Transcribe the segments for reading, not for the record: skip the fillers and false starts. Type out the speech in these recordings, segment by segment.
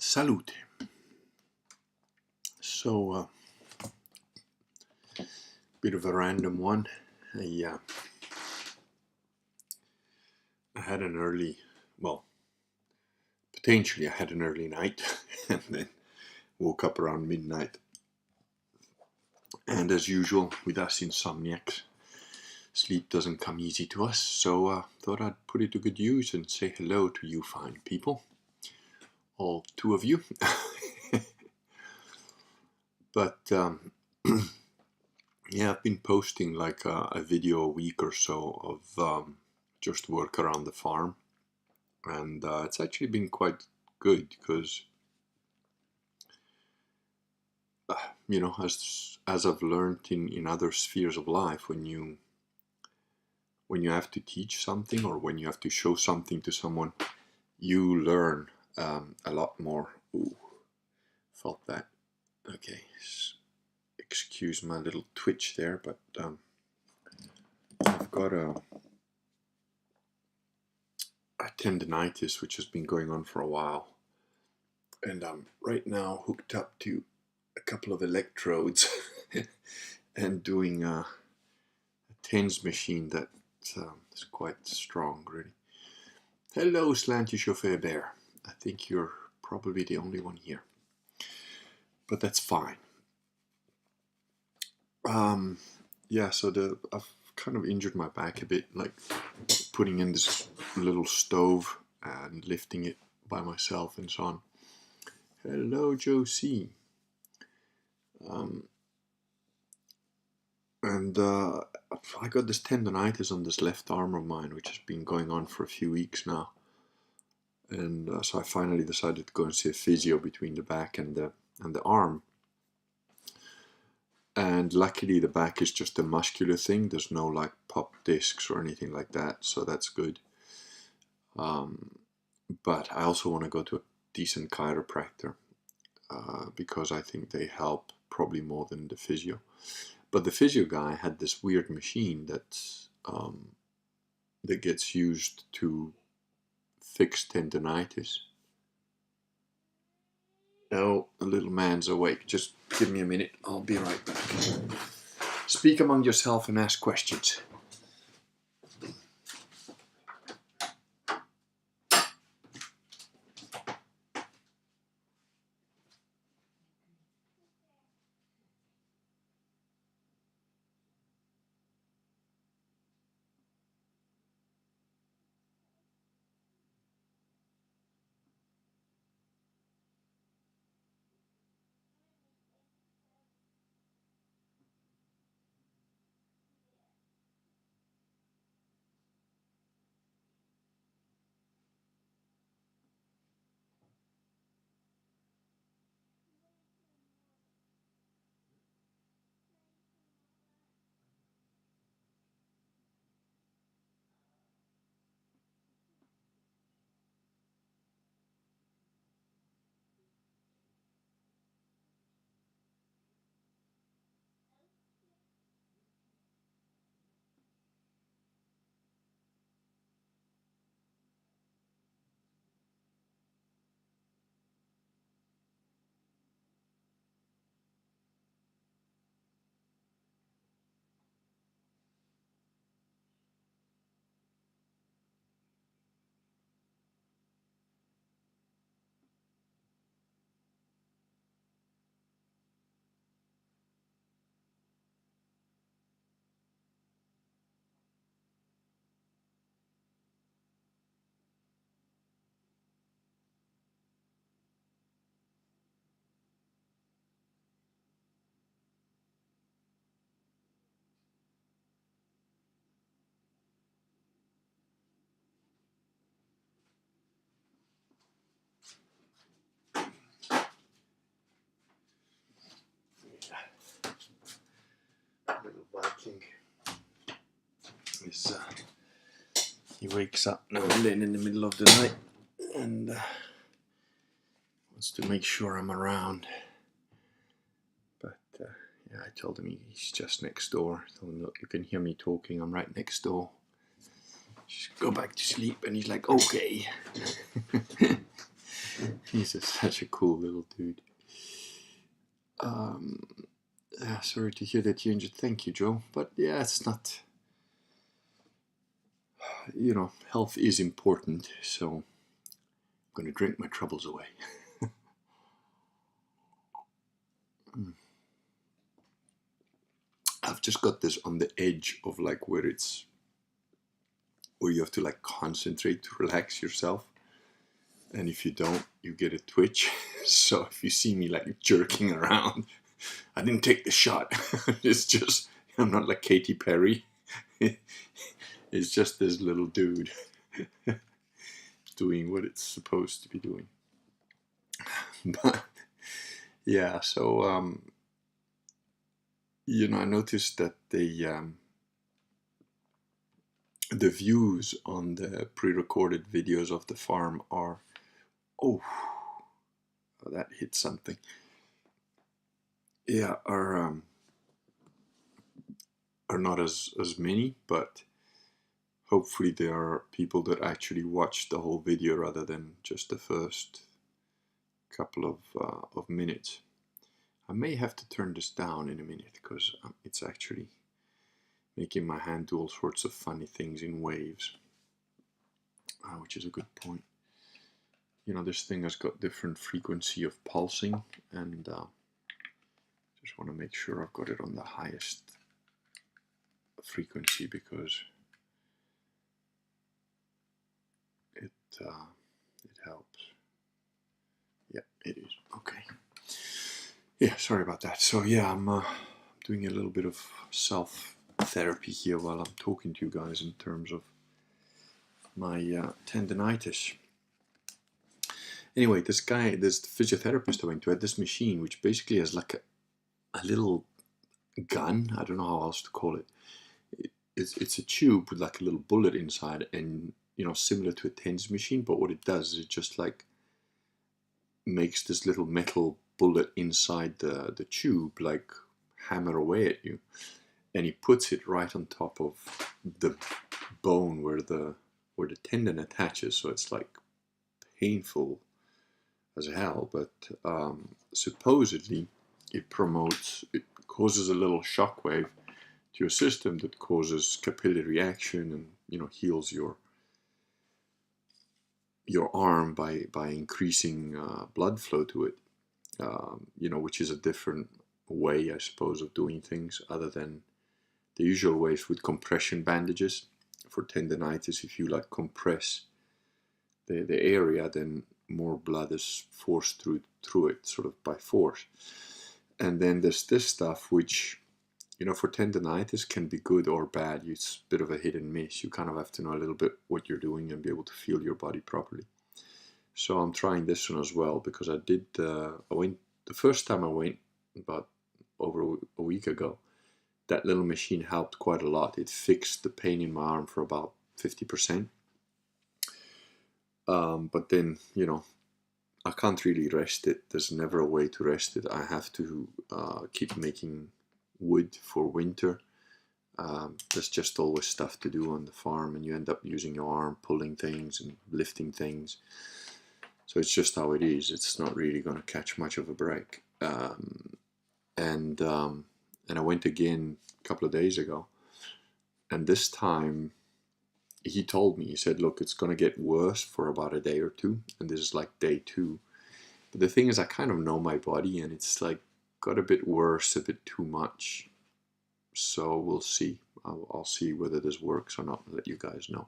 Salute. So, bit of a random one. I had an early, well, potentially I had an early night and then woke up around midnight. And as usual, with us insomniacs, sleep doesn't come easy to us. So thought I'd put it to good use and say hello to you fine people. All two of you. But yeah, I've been posting like a video a week or so of just work around the farm, and it's actually been quite good because you know, as I've learned in other spheres of life, when you have to teach something or when you have to show something to someone, you learn a lot more. Ooh, felt that. Okay, excuse my little twitch there, but I've got a tendinitis which has been going on for a while, and I'm right now hooked up to a couple of electrodes and doing a TENS machine that is quite strong, really. Hello, Slanty Chauffeur Bear. I think you're probably the only one here, but that's fine. Yeah, so I've kind of injured my back a bit, like putting in this little stove and lifting it by myself and so on. Hello, Josie. And I got this tendonitis on this left arm of mine, which has been going on for a few weeks now. And so I finally decided to go and see a physio between the back and the arm. And luckily the back is just a muscular thing. There's no like pop discs or anything like that, so that's good. But I also want to go to a decent chiropractor because I think they help probably more than the physio. But the physio guy had this weird machine that gets used to fix tendinitis. Oh, the little man's awake. Just give me a minute. I'll be right back. Speak among yourself and ask questions. Little Viking is he wakes up now and then in the middle of the night and wants to make sure I'm around. But yeah, I told him he's just next door. I told him, look, you can hear me talking. I'm right next door. Just go back to sleep. And he's like, okay. He's such a cool little dude. Sorry to hear that you injured. Thank you, Joe. But yeah, it's not, health is important, so I'm going to drink my troubles away. I've just got this on the edge of like where you have to like concentrate to relax yourself. And if you don't, you get a twitch. So if you see me like jerking around, I didn't take the shot. It's just, I'm not like Katy Perry. It's just this little dude doing what it's supposed to be doing. But yeah, so I noticed that the views on the pre-recorded videos of the farm are, oh, that hit something. Yeah, are not as many, but hopefully there are people that actually watch the whole video rather than just the first couple of minutes. I may have to turn this down in a minute because it's actually making my hand do all sorts of funny things in waves, which is a good point. This thing has got different frequency of pulsing, and just want to make sure I've got it on the highest frequency because it helps. Yeah, it is. Okay. Yeah, sorry about that. So yeah, I'm doing a little bit of self-therapy here while I'm talking to you guys in terms of my tendinitis. Anyway, this physiotherapist I went to had this machine which basically has like a little gun. I don't know how else to call it. It's a tube with like a little bullet inside, and similar to a TENS machine, but what it does is it just like makes this little metal bullet inside the tube like hammer away at you, and he puts it right on top of the bone where the tendon attaches, so it's like painful as hell, but supposedly it causes a little shockwave to your system that causes capillary action and heals your arm by increasing blood flow to it, which is a different way, I suppose, of doing things other than the usual ways with compression bandages. For tendinitis, if you like compress the area, then more blood is forced through it sort of by force. And then there's this stuff which for tendinitis can be good or bad. It's a bit of a hit and miss. You kind of have to know a little bit what you're doing and be able to feel your body properly. So I'm trying this one as well because I went the first time I went about over a week ago. That little machine helped quite a lot. It fixed the pain in my arm for about 50%. But then, I can't really rest it. There's never a way to rest it. I have to keep making wood for winter. There's just always stuff to do on the farm, and you end up using your arm, pulling things and lifting things. So it's just how it is. It's not really going to catch much of a break. And I went again a couple of days ago, and this time he told me, he said, look, it's going to get worse for about a day or two, and this is like day 2. But the thing is, I kind of know my body, and it's like got a bit worse, a bit too much. So we'll see. I'll see whether this works or not, and let you guys know.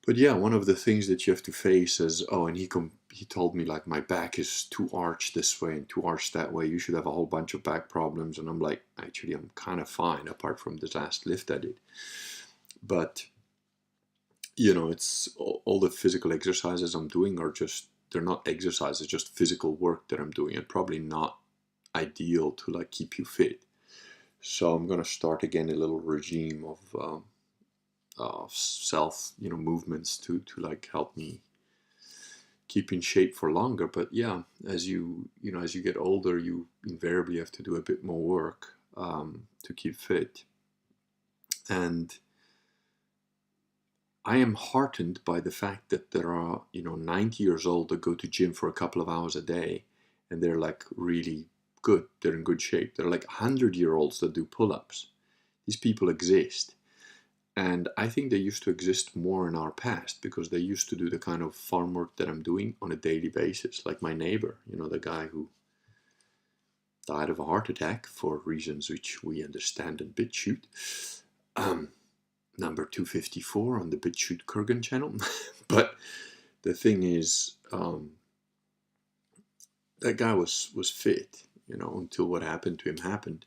But yeah, one of the things that you have to face is, and he told me like my back is too arched this way and too arched that way. You should have a whole bunch of back problems. And I'm like, actually, I'm kind of fine apart from this last lift I did. But, it's all the physical exercises I'm doing they're not exercises, just physical work that I'm doing, and probably not ideal to like keep you fit. So I'm going to start again a little regime of self movements to like help me keep in shape for longer. But yeah, as you get older, you invariably have to do a bit more work to keep fit. And I am heartened by the fact that there are, 90 years old that go to gym for a couple of hours a day, and they're like really good. They're in good shape. They're like 100-year-olds that do pull-ups. These people exist. And I think they used to exist more in our past because they used to do the kind of farm work that I'm doing on a daily basis. Like my neighbor, the guy who died of a heart attack for reasons which we understand in BitChute. Number 254 on the BitChute Kurgan channel. But the thing is, that guy was fit, until what happened to him happened.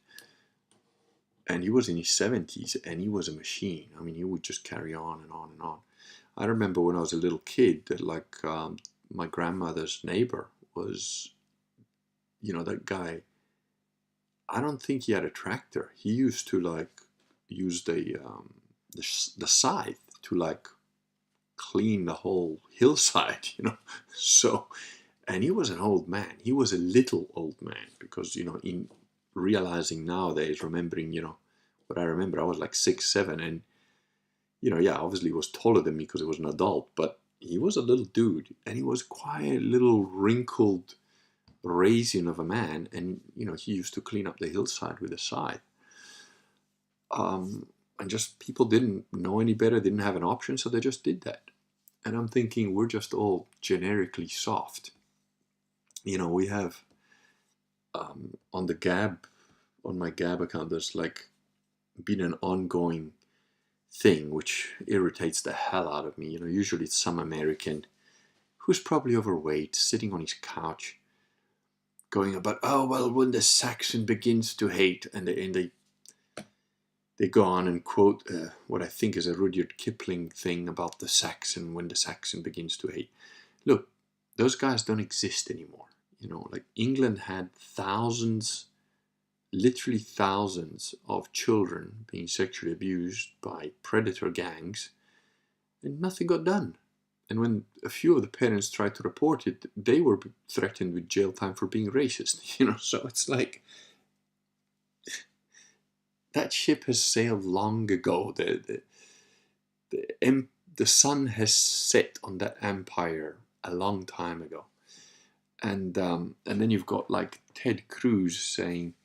And he was in his 70s, and he was a machine. I mean, he would just carry on and on and on. I remember when I was a little kid that, like, my grandmother's neighbor was, that guy. I don't think he had a tractor. He used to, like, use the scythe to, like, clean the whole hillside, So, and he was an old man. He was a little old man because, in realizing nowadays, remembering, what I remember, I was like 6, 7, and, obviously he was taller than me because he was an adult, but he was a little dude, and he was quite a little wrinkled raisin of a man, and, he used to clean up the hillside with a scythe. And just people didn't know any better, didn't have an option, so they just did that. And I'm thinking we're just all generically soft. We have on my Gab account, there's like been an ongoing thing which irritates the hell out of me. Usually it's some American who's probably overweight, sitting on his couch, going about, oh, well, when the Saxon begins to hate, and they go on and quote what I think is a Rudyard Kipling thing about the Saxon, when the Saxon begins to hate. Look, those guys don't exist anymore. Like England had thousands, literally thousands of children being sexually abused by predator gangs, and nothing got done. And when a few of the parents tried to report it, they were threatened with jail time for being racist. So it's like, that ship has sailed long ago. The sun has set on that empire a long time ago. And then you've got like Ted Cruz saying,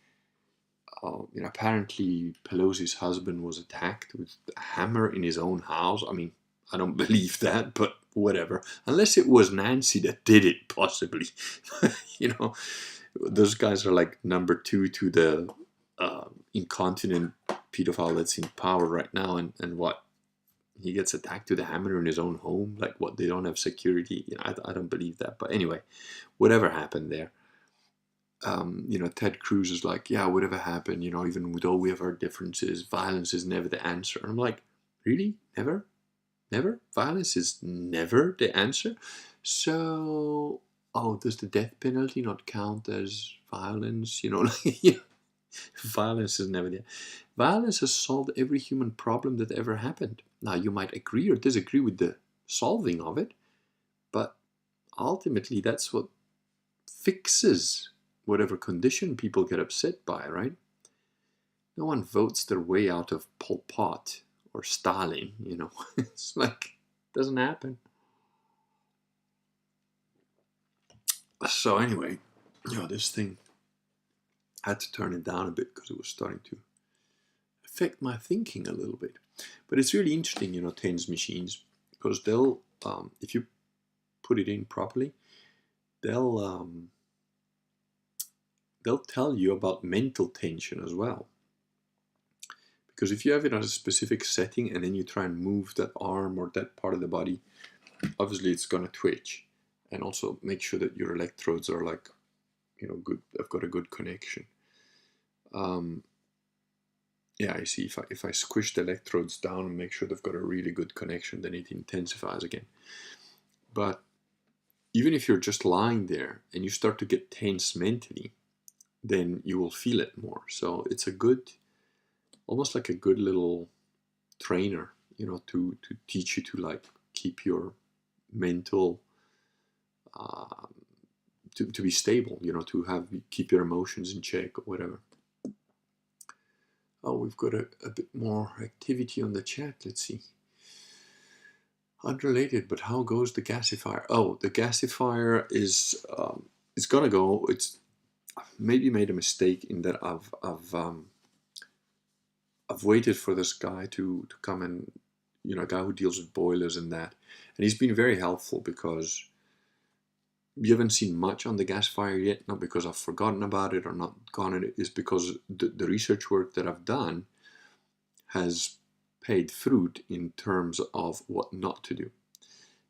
apparently Pelosi's husband was attacked with a hammer in his own house. I mean, I don't believe that, but whatever. Unless it was Nancy that did it, possibly. Those guys are like number 2 to the incontinent pedophile that's in power right now. And what? He gets attacked with a hammer in his own home? Like, what? They don't have security? I don't believe that. But anyway, whatever happened there. Ted Cruz is like, yeah, whatever happened, even though we have our differences, violence is never the answer. And I'm like, really? Never? Never? Violence is never the answer? So, does the death penalty not count as violence? Violence is never there. Violence has solved every human problem that ever happened. Now, you might agree or disagree with the solving of it, but ultimately that's what fixes whatever condition people get upset by, right? No one votes their way out of Pol Pot or Stalin, It's like, it doesn't happen. So anyway, this thing, I had to turn it down a bit because it was starting to affect my thinking a little bit. But it's really interesting, TENS machines, because they'll, if you put it in properly, they'll tell you about mental tension as well. Because if you have it on a specific setting and then you try and move that arm or that part of the body, obviously it's going to twitch. And also make sure that your electrodes are like, good. I've got a good connection. Yeah, I see. If I squish the electrodes down and make sure they've got a really good connection, then it intensifies again. But even if you're just lying there and you start to get tense mentally, then you will feel it more. So it's a good, almost like a good little trainer, to teach you to like keep your mental, to be stable, to keep your emotions in check or whatever. Oh, we've got a bit more activity on the chat. Let's see. Unrelated, but how goes the gasifier? Oh, the gasifier is it's gonna go. It's maybe made a mistake in that I've waited for this guy to come and, you know, a guy who deals with boilers and that, and he's been very helpful because you haven't seen much on the gasifier yet. Not because I've forgotten about it or not gone in it, is because the research work that I've done has paid fruit in terms of what not to do.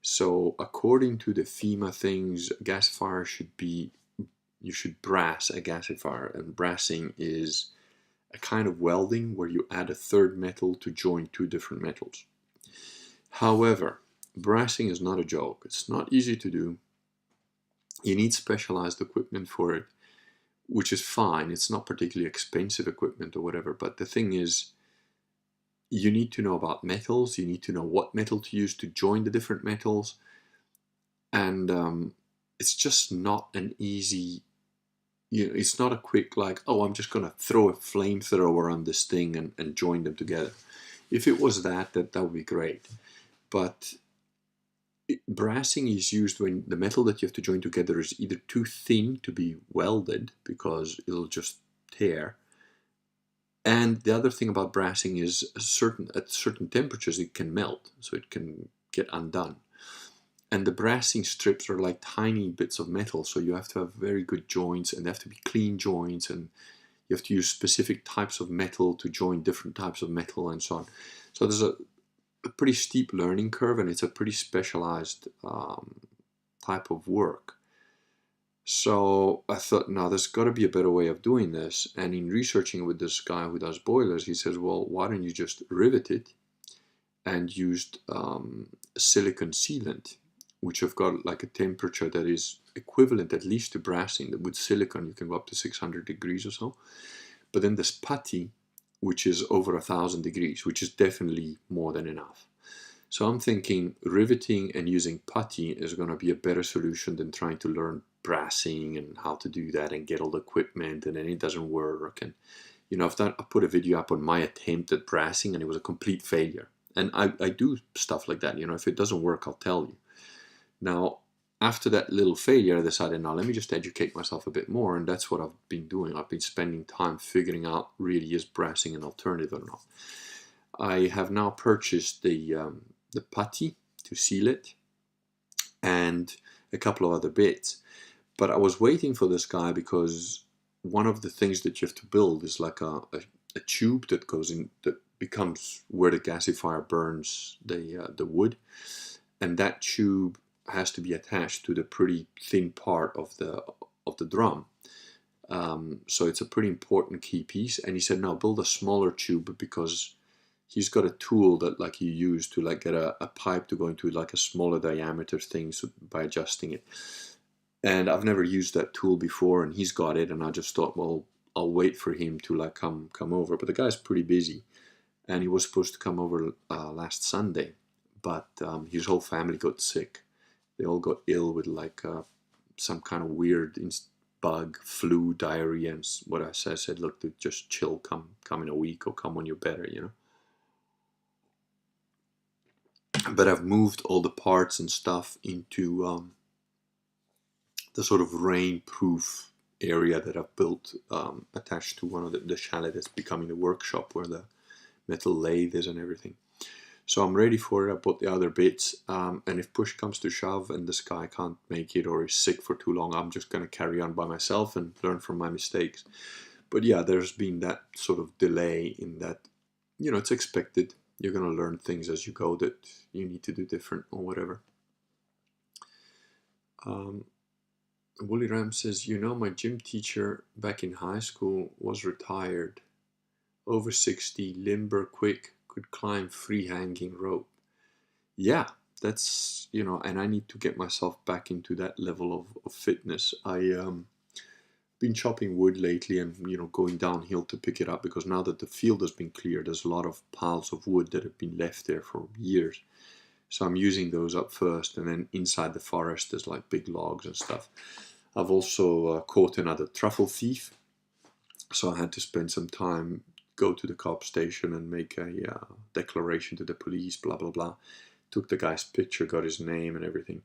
So according to the FEMA things, a gasifier should be, you should brass a gasifier, and brassing is a kind of welding where you add a third metal to join two different metals. However, brassing is not a joke. It's not easy to do. You need specialized equipment for it, which is fine. It's not particularly expensive equipment or whatever, but the thing is, you need to know about metals. You need to know what metal to use to join the different metals. And it's just not an easy, you know, it's not a quick like, oh, I'm just going to throw a flamethrower on this thing and join them together. If it was that would be great. But brassing is used when the metal that you have to join together is either too thin to be welded because it'll just tear. And the other thing about brassing is at certain temperatures it can melt, so it can get undone. And the brassing strips are like tiny bits of metal, so you have to have very good joints, and they have to be clean joints, and you have to use specific types of metal to join different types of metal and so on. So there's a pretty steep learning curve, and it's a pretty specialized type of work. So I thought, no, there's got to be a better way of doing this. And in researching with this guy who does boilers, he says, well, why don't you just rivet it and used silicon sealant, which have got like a temperature that is equivalent at least to brassing. With silicon, you can go up to 600 degrees or so. But then there's putty, which is over 1,000 degrees, which is definitely more than enough. So I'm thinking riveting and using putty is going to be a better solution than trying to learn brassing and how to do that and get all the equipment, and then it doesn't work. And, you know, I put a video up on my attempt at brassing, and it was a complete failure. And I do stuff like that. You know, if it doesn't work, I'll tell you. Now, after that little failure, I decided, now let me just educate myself a bit more, and that's what I've been doing. I've been spending time figuring out really is brassing an alternative or not. I have now purchased the putty to seal it and a couple of other bits. But I was waiting for this guy because one of the things that you have to build is like a tube that goes in, that becomes where the gasifier burns the wood, and that tube has to be attached to the pretty thin part of the drum. So it's a pretty important key piece. And he said, no, build a smaller tube, because he's got a tool that like you use to like get a pipe to go into like a smaller diameter thing, so by adjusting it. And I've never used that tool before, and he's got it, and I just thought, well, I'll wait for him to like come over. But the guy's pretty busy, and he was supposed to come over last Sunday, but his whole family got sick. They all got ill with like some kind of weird bug, flu, diarrhea, and what I said, look, just chill, come in a week, or come when you're better, you know. But I've moved all the parts and stuff into the sort of rain-proof area that I've built attached to one of the chalet that's becoming the workshop where the metal lathe is and everything. So I'm ready for it. I bought the other bits, and if push comes to shove and this guy can't make it or is sick for too long, I'm just going to carry on by myself and learn from my mistakes. But yeah, there's been that sort of delay in that, you know, it's expected. You're going to learn things as you go that you need to do different or whatever. Woolly Ram says, you know, my gym teacher back in high school was retired. Over 60, limber, quick, could climb free hanging rope. Yeah, that's, you know, and I need to get myself back into that level of fitness. Been chopping wood lately and, you know, going downhill to pick it up, because now that the field has been cleared, there's a lot of piles of wood that have been left there for years. So I'm using those up first, and then inside the forest there's like big logs and stuff. I've also caught another truffle thief, so I had to spend some time, go to the cop station and make a declaration to the police, blah blah blah, took the guy's picture, got his name and everything.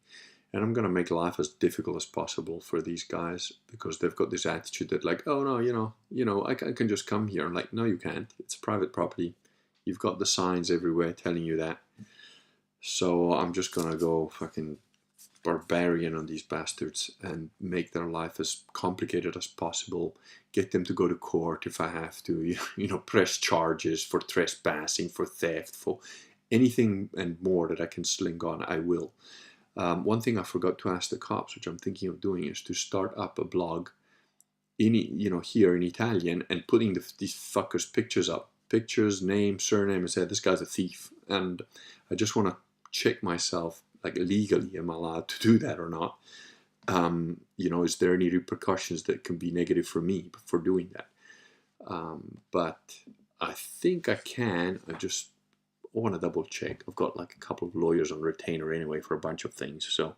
And I'm going to make life as difficult as possible for these guys, because they've got this attitude that like, oh no, I can just come here. I'm like, no, you can't. It's private property. You've got the signs everywhere telling you that. So I'm just going to go fucking barbarian on these bastards and make their life as complicated as possible. Get them to go to court if I have to, press charges for trespassing, for theft, for anything and more that I can sling on, I will. One thing I forgot to ask the cops, which I'm thinking of doing, is to start up a blog in, here in Italian, and putting these fuckers' pictures up. Pictures, name, surname, and say, this guy's a thief. And I just want to check myself, like legally, am I allowed to do that or not? Is there any repercussions that can be negative for me for doing that? But I think I can. I want to double check. I've got like a couple of lawyers on retainer anyway for a bunch of things, so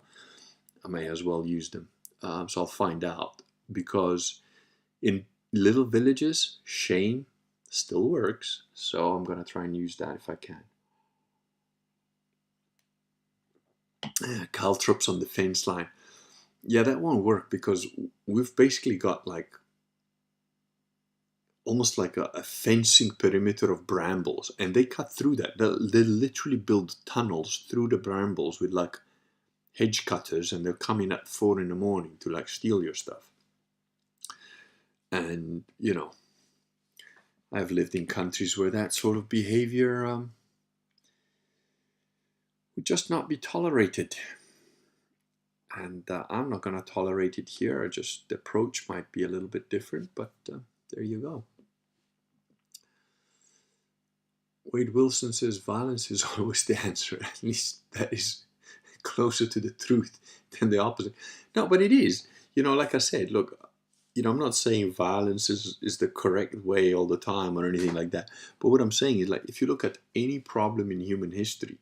I may as well use them. So I'll find out, because in little villages, shame still works. So I'm going to try and use that if I can. Caltrops on the fence line. Yeah, that won't work, because we've basically got like almost like a fencing perimeter of brambles, and they cut through that. They literally build tunnels through the brambles with like hedge cutters, and they'll come in at 4 in the morning to like steal your stuff. And I've lived in countries where that sort of behavior would just not be tolerated. And I'm not going to tolerate it here. Just the approach might be a little bit different, but there you go. Wade Wilson says violence is always the answer. At least that is closer to the truth than the opposite. No, but it is. Like I said, look, I'm not saying violence is the correct way all the time or anything like that. But what I'm saying is, like, if you look at any problem in human history,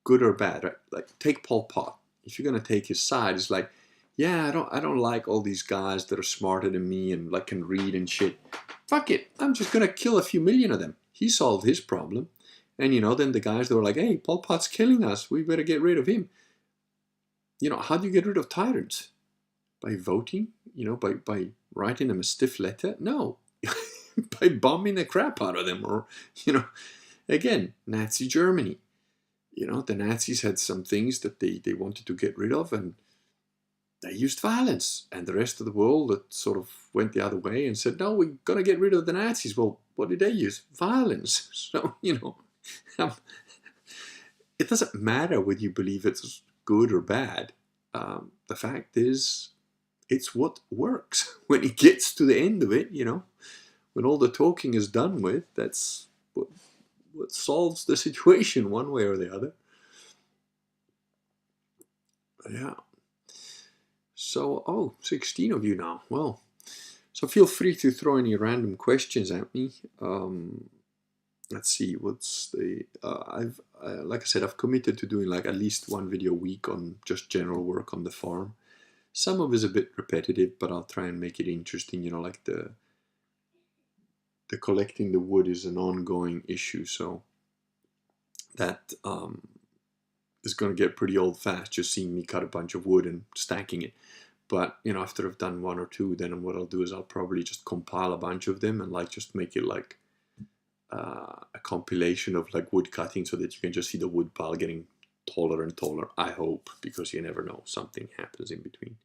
good or bad, right? Like, take Pol Pot. If you're going to take his side, it's like, yeah, I don't like all these guys that are smarter than me and like can read and shit. Fuck it. I'm just going to kill a few million of them. He solved his problem. And, then the guys that were like, hey, Pol Pot's killing us. We better get rid of him. How do you get rid of tyrants? By voting? By writing them a stiff letter? No. By bombing the crap out of them. Or, again, Nazi Germany. The Nazis had some things that they wanted to get rid of, and they used violence. And the rest of the world that sort of went the other way and said, no, we're going to get rid of the Nazis. Well, what did they use? Violence. So, it doesn't matter whether you believe it's good or bad. The fact is, it's what works. When it gets to the end of it, when all the talking is done with, that's what solves the situation one way or the other. Yeah. So, 16 of you now. Well, so feel free to throw any random questions at me. Let's see, what's the... like I said, I've committed to doing like at least one video a week on just general work on the farm. Some of it is a bit repetitive, but I'll try and make it interesting. Like the collecting the wood is an ongoing issue, so that is going to get pretty old fast, just seeing me cut a bunch of wood and stacking it. But after I've done one or two, then what I'll do is I'll probably just compile a bunch of them and like just make it like a compilation of like wood cutting, so that you can just see the wood pile getting taller and taller, I hope, because you never know, something happens in between.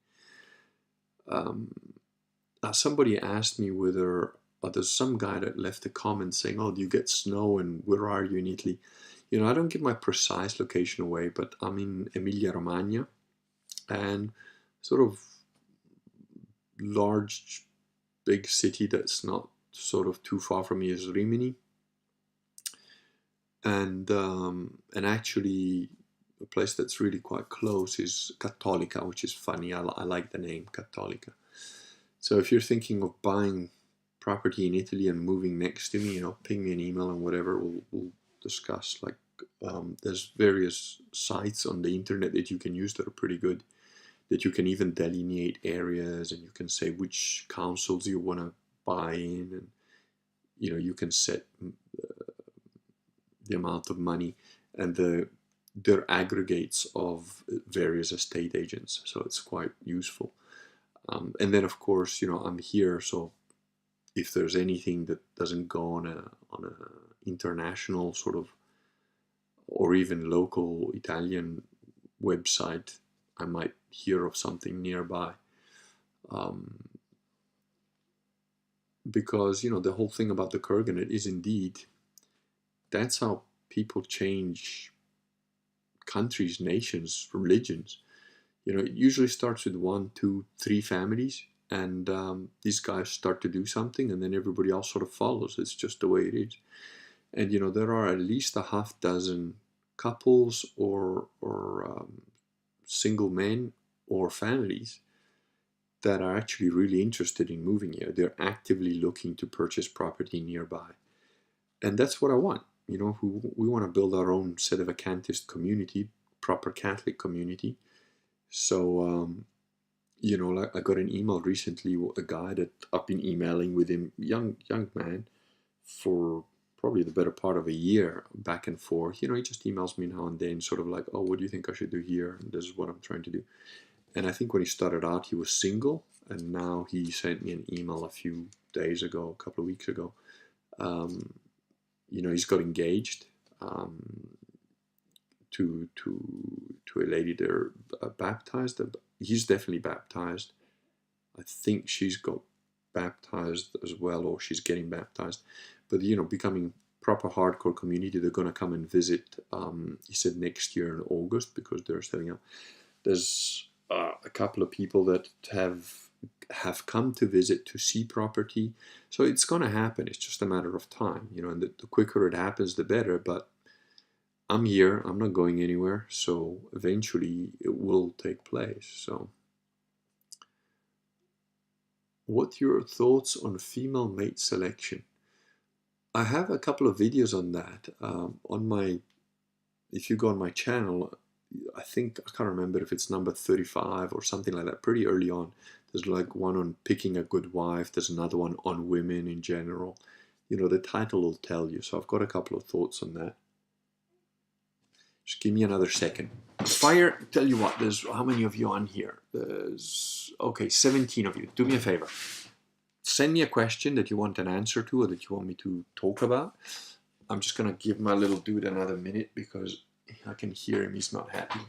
Somebody asked me whether there's some guy that left a comment saying, oh, do you get snow and where are you in Italy? I don't give my precise location away, but I'm in Emilia Romagna, and sort of large, big city that's not sort of too far from me is Rimini. And actually a place that's really quite close is Cattolica, which is funny. I like the name Cattolica. So if you're thinking of buying property in Italy and moving next to me, ping me an email and whatever, we'll discuss. Like there's various sites on the internet that you can use that are pretty good, that you can even delineate areas, and you can say which councils you want to buy in, and you can set the amount of money, and the they're aggregates of various estate agents, so it's quite useful. And then, of course, I'm here, so if there's anything that doesn't go on a international sort of or even local Italian website, I might hear of something nearby. Because the whole thing about the Kurganate is indeed that's how people change countries, nations, religions. It usually starts with 1, 2, 3 families, and these guys start to do something, and then everybody else sort of follows. It's just the way it is. And there are at least a half dozen couples or single men or families that are actually really interested in moving here. They're actively looking to purchase property nearby. And that's what I want. We want to build our own sedevacantist community, proper Catholic community. So, like I got an email recently, a guy that I've been emailing with him, young man, for probably the better part of a year, back and forth. He just emails me now and then, sort of like, oh, what do you think I should do here? And this is what I'm trying to do. And I think when he started out, he was single, and now he sent me an email a few days ago, a couple of weeks ago. He's got engaged to a lady they're baptized. He's definitely baptized. I think she's got baptized as well, or she's getting baptized. But becoming proper hardcore community. They're going to come and visit. He said next year in August, because they're setting up. There's a couple of people that have come to visit to see property, so it's going to happen. It's just a matter of time, and the quicker it happens, the better. But I'm here. I'm not going anywhere, so eventually it will take place. So, what your thoughts on female mate selection? I have a couple of videos on that if you go on my channel. I think, I can't remember if it's number 35 or something like that, pretty early on. There's like one on picking a good wife. There's another one on women in general. The title will tell you. So I've got a couple of thoughts on that. Just give me another second. Fire, tell you what, there's how many of you on here? There's, 17 of you. Do me a favor. Send me a question that you want an answer to, or that you want me to talk about. I'm just going to give my little dude another minute, because I can hear him. He's not happy.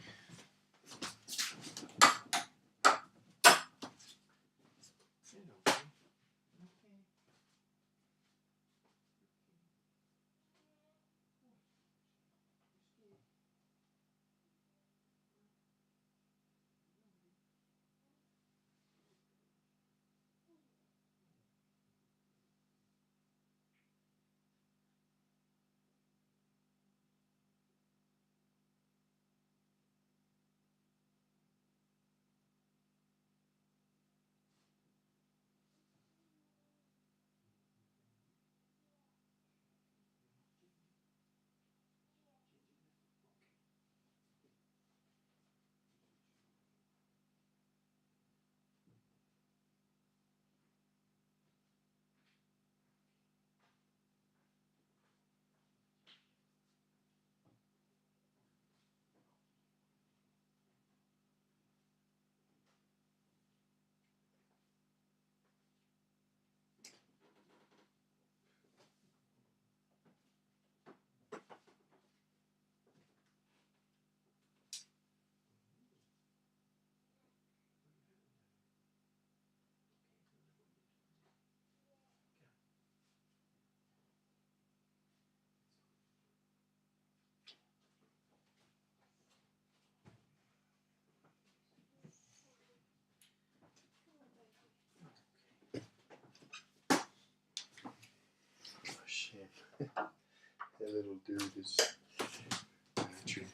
The little dude is actually,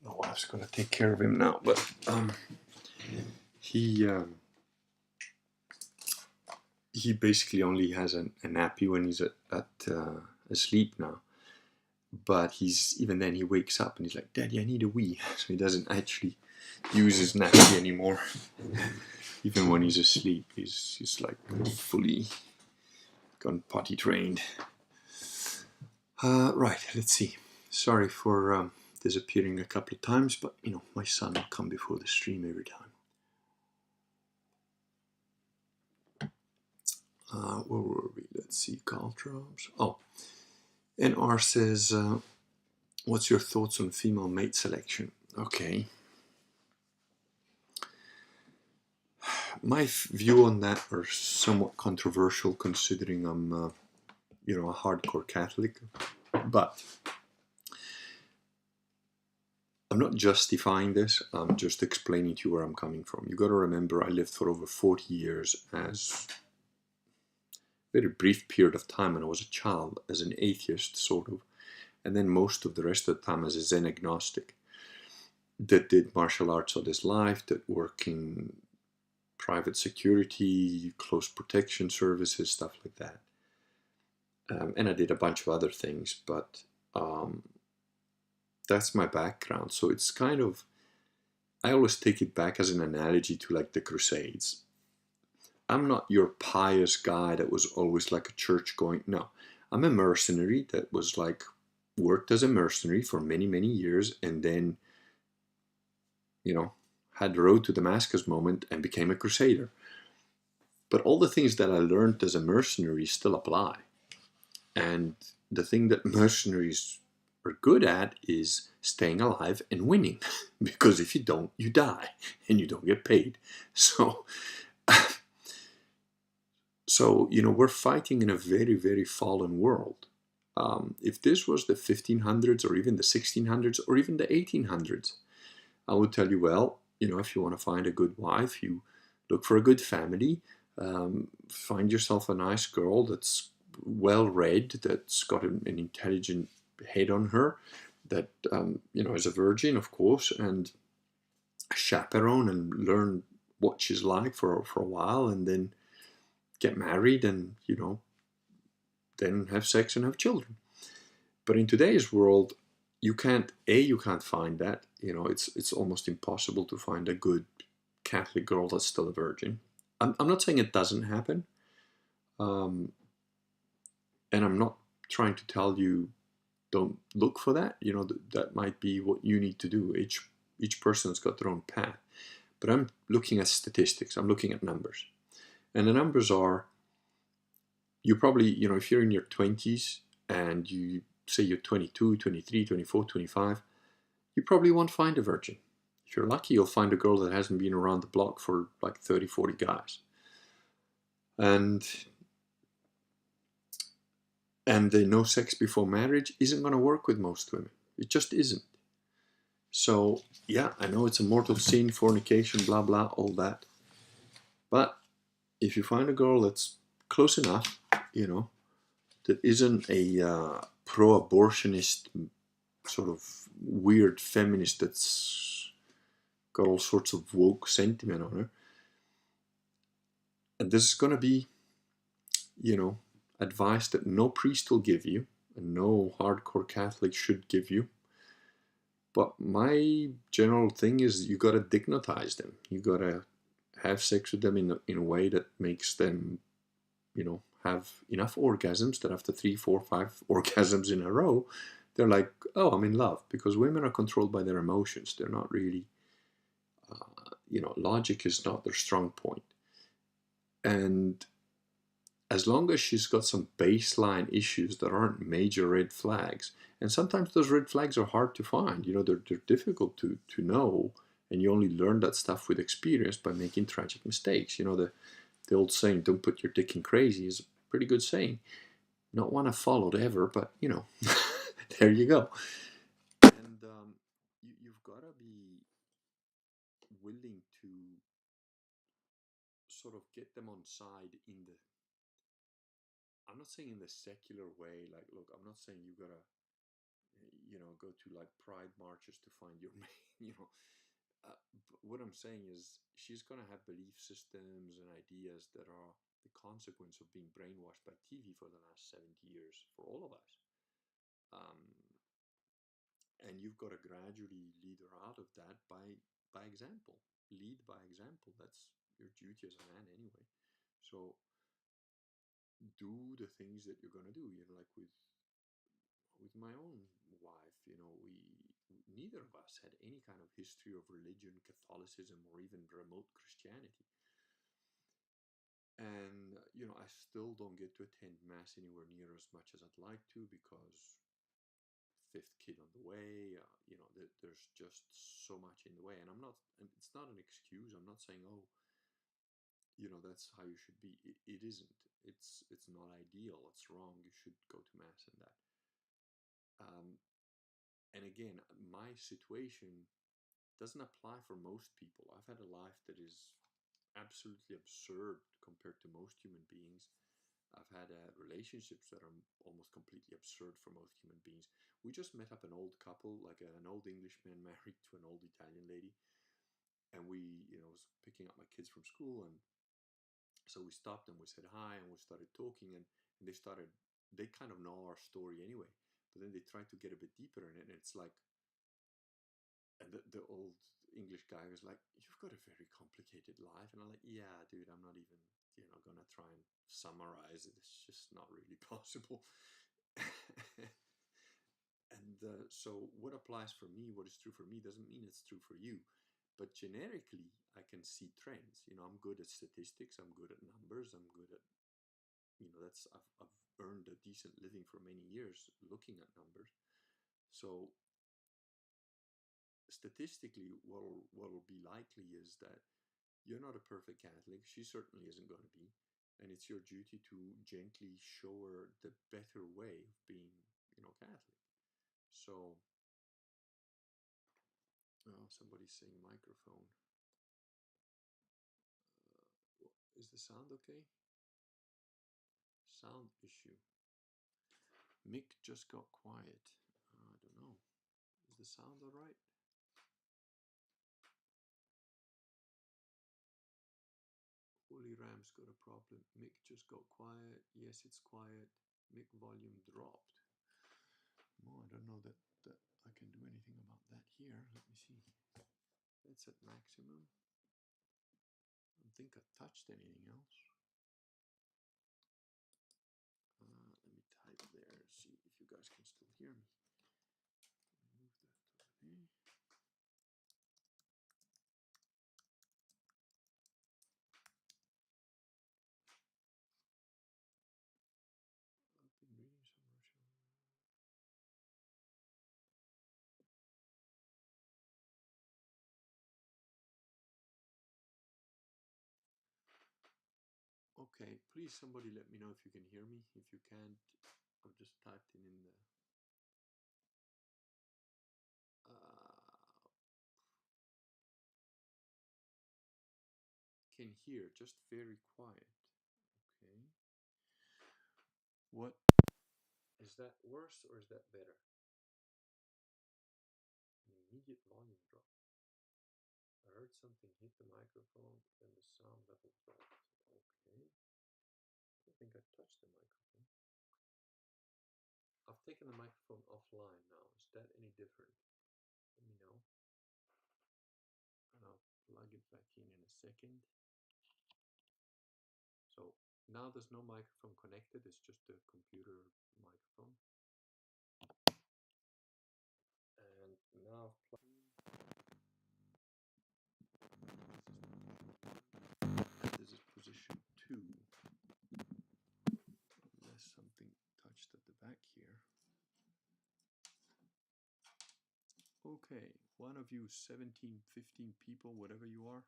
my wife's going to take care of him now, but he basically only has a nappy when he's asleep now. But even then he wakes up and he's like, "Daddy, I need a wee." So he doesn't actually use his nappy anymore. Even when he's asleep, he's like fully gone potty trained. Right, let's see. Sorry for disappearing a couple of times, but you know, my son will come before the stream every time. Where were we? Let's see, Caltrobes. Oh, NR says, what's your thoughts on female mate selection? Okay. My view on that are somewhat controversial, considering I'm, you know, a hardcore Catholic. But I'm not justifying this. I'm just explaining to you where I'm coming from. You got to remember, I lived for over 40 years as a very brief period of time when I was a child as an atheist, sort of, and then most of the rest of the time as a Zen agnostic that did martial arts all his life, that worked in private security, close protection services, stuff like that. And I did a bunch of other things, but that's my background. So it's kind of, I always take it back as an analogy to like the Crusades. I'm not your pious guy that was always like a church going. No, I'm a mercenary that was like worked as a mercenary for many, many years, and then, you know, had the road to Damascus moment and became a crusader. But all the things that I learned as a mercenary still apply. And the thing that mercenaries are good at is staying alive and winning. Because if you don't, you die and you don't get paid. So, you know, we're fighting in a very, very fallen world. If this was the 1500s or even the 1600s or even the 1800s, I would tell you, well, you know, if you want to find a good wife, you look for a good family, find yourself a nice girl that's well read, that's got an intelligent head on her, that, you know, is a virgin, of course, and a chaperone, and learn what she's like for a while, and then get married and, you know, then have sex and have children. But in today's world, you can't find that. You know, it's almost impossible to find a good Catholic girl that's still a virgin. I'm not saying it doesn't happen, and I'm not trying to tell you don't look for that. You know, that might be what you need to do. Each person's got their own path. But I'm looking at statistics. I'm looking at numbers, and the numbers are, you probably, you know, if you're in your 20s and you say you're 22, 23, 24, 25, you probably won't find a virgin. If you're lucky, you'll find a girl that hasn't been around the block for like 30, 40 guys. And the no sex before marriage isn't going to work with most women. It just isn't. So, yeah, I know it's a mortal sin, fornication, blah, blah, all that. But if you find a girl that's close enough, you know, that isn't a pro-abortionist sort of weird feminist that's got all sorts of woke sentiment on her, and this is going to be, you know, advice that no priest will give you and no hardcore Catholic should give you. But my general thing is, you got to dignitize them. You got to have sex with them in a way that makes them, you know, have enough orgasms that after 3, 4, 5 orgasms in a row, they're like, oh, I'm in love. Because women are controlled by their emotions. They're not really, you know, logic is not their strong point. And as long as she's got some baseline issues that aren't major red flags, and sometimes those red flags are hard to find, you know, they're difficult to know, and you only learn that stuff with experience by making tragic mistakes. You know, the old saying, don't put your dick in crazy, is a pretty good saying. Not one I followed ever, but, you know, there you go. And you've got to be willing to sort of get them on side in the, I'm not saying in the secular way, like, look, I'm not saying you gotta, you know, go to like pride marches to find your mate, you know. But what I'm saying is, she's gonna have belief systems and ideas that are the consequence of being brainwashed by TV for the last 70 years for all of us. Um, and you've got to gradually lead her out of that by example. Lead by example. That's your duty as a man anyway. So do the things that you're gonna do. You know, like with my own wife, you know, neither of us had any kind of history of religion, Catholicism, or even remote Christianity. And, I still don't get to attend Mass anywhere near as much as I'd like to because fifth kid on the way, there's just so much in the way. And it's not an excuse. I'm not saying, oh, that's how you should be. It isn't. It's not ideal. It's wrong. You should go to Mass and that. And again, my situation doesn't apply for most people. I've had a life that is absolutely absurd compared to most human beings. I've had relationships that are almost completely absurd for most human beings. We just met up an old couple, like an old Englishman married to an old Italian lady. And we, was picking up my kids from school. And so we stopped and we said hi and we started talking. And they kind of know our story anyway. But then they tried to get a bit deeper in it. And it's like, and the old English guy was like, "You've got a very complicated life." And I'm like, "Yeah, dude, I'm not even, going to try and summarize it. It's just not really possible." And so what applies for me, what is true for me, doesn't mean it's true for you. But generically, I can see trends. I'm good at statistics. I'm good at numbers. I'm good at, I've earned a decent living for many years looking at numbers. So statistically, what will be likely is that you're not a perfect Catholic. She certainly isn't going to be. And it's your duty to gently show her the better way of being, Catholic. So, oh, somebody's saying microphone. Is the sound okay? Sound issue. Mick just got quiet. I don't know. Is the sound all right? Holy Ram's got a problem. Mick just got quiet. Yes, it's quiet. Mick volume dropped. Oh, I don't know that I can do anything about that here. Let me see. That's at maximum. I don't think I touched anything else. Let me type there, see if you guys can still hear me. Move that over there. I've been reading some Russian. Okay, please somebody let me know if you can hear me. If you can't, I've just typed in the can hear, just very quiet. Okay. What is that, worse or is that better? An immediate volume drop. I heard something hit the microphone and the sound level dropped. Okay. I don't think I touched the microphone. I've taken the microphone offline now. Is that any different? Let me know. And I'll plug it back in a second. So now there's no microphone connected. It's just a computer microphone. And now I've plugged in. This is position 2. Unless something touched at the back here. Okay, one of you 17, 15 people, whatever you are,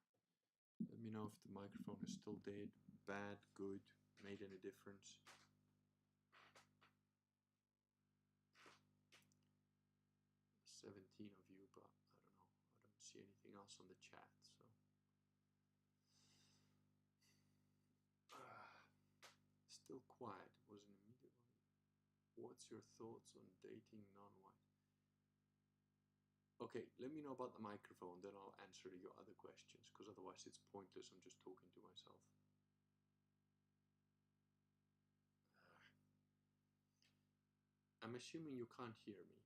let me know if the microphone is still dead, bad, good, made any difference. "17 of you, but I don't know. I don't see anything else on the chat, so. Still quiet. It was an immediate one. What's your thoughts on dating non-white? Okay, let me know about the microphone, then I'll answer your other questions, because otherwise it's pointless. I'm just talking to myself. I'm assuming you can't hear me.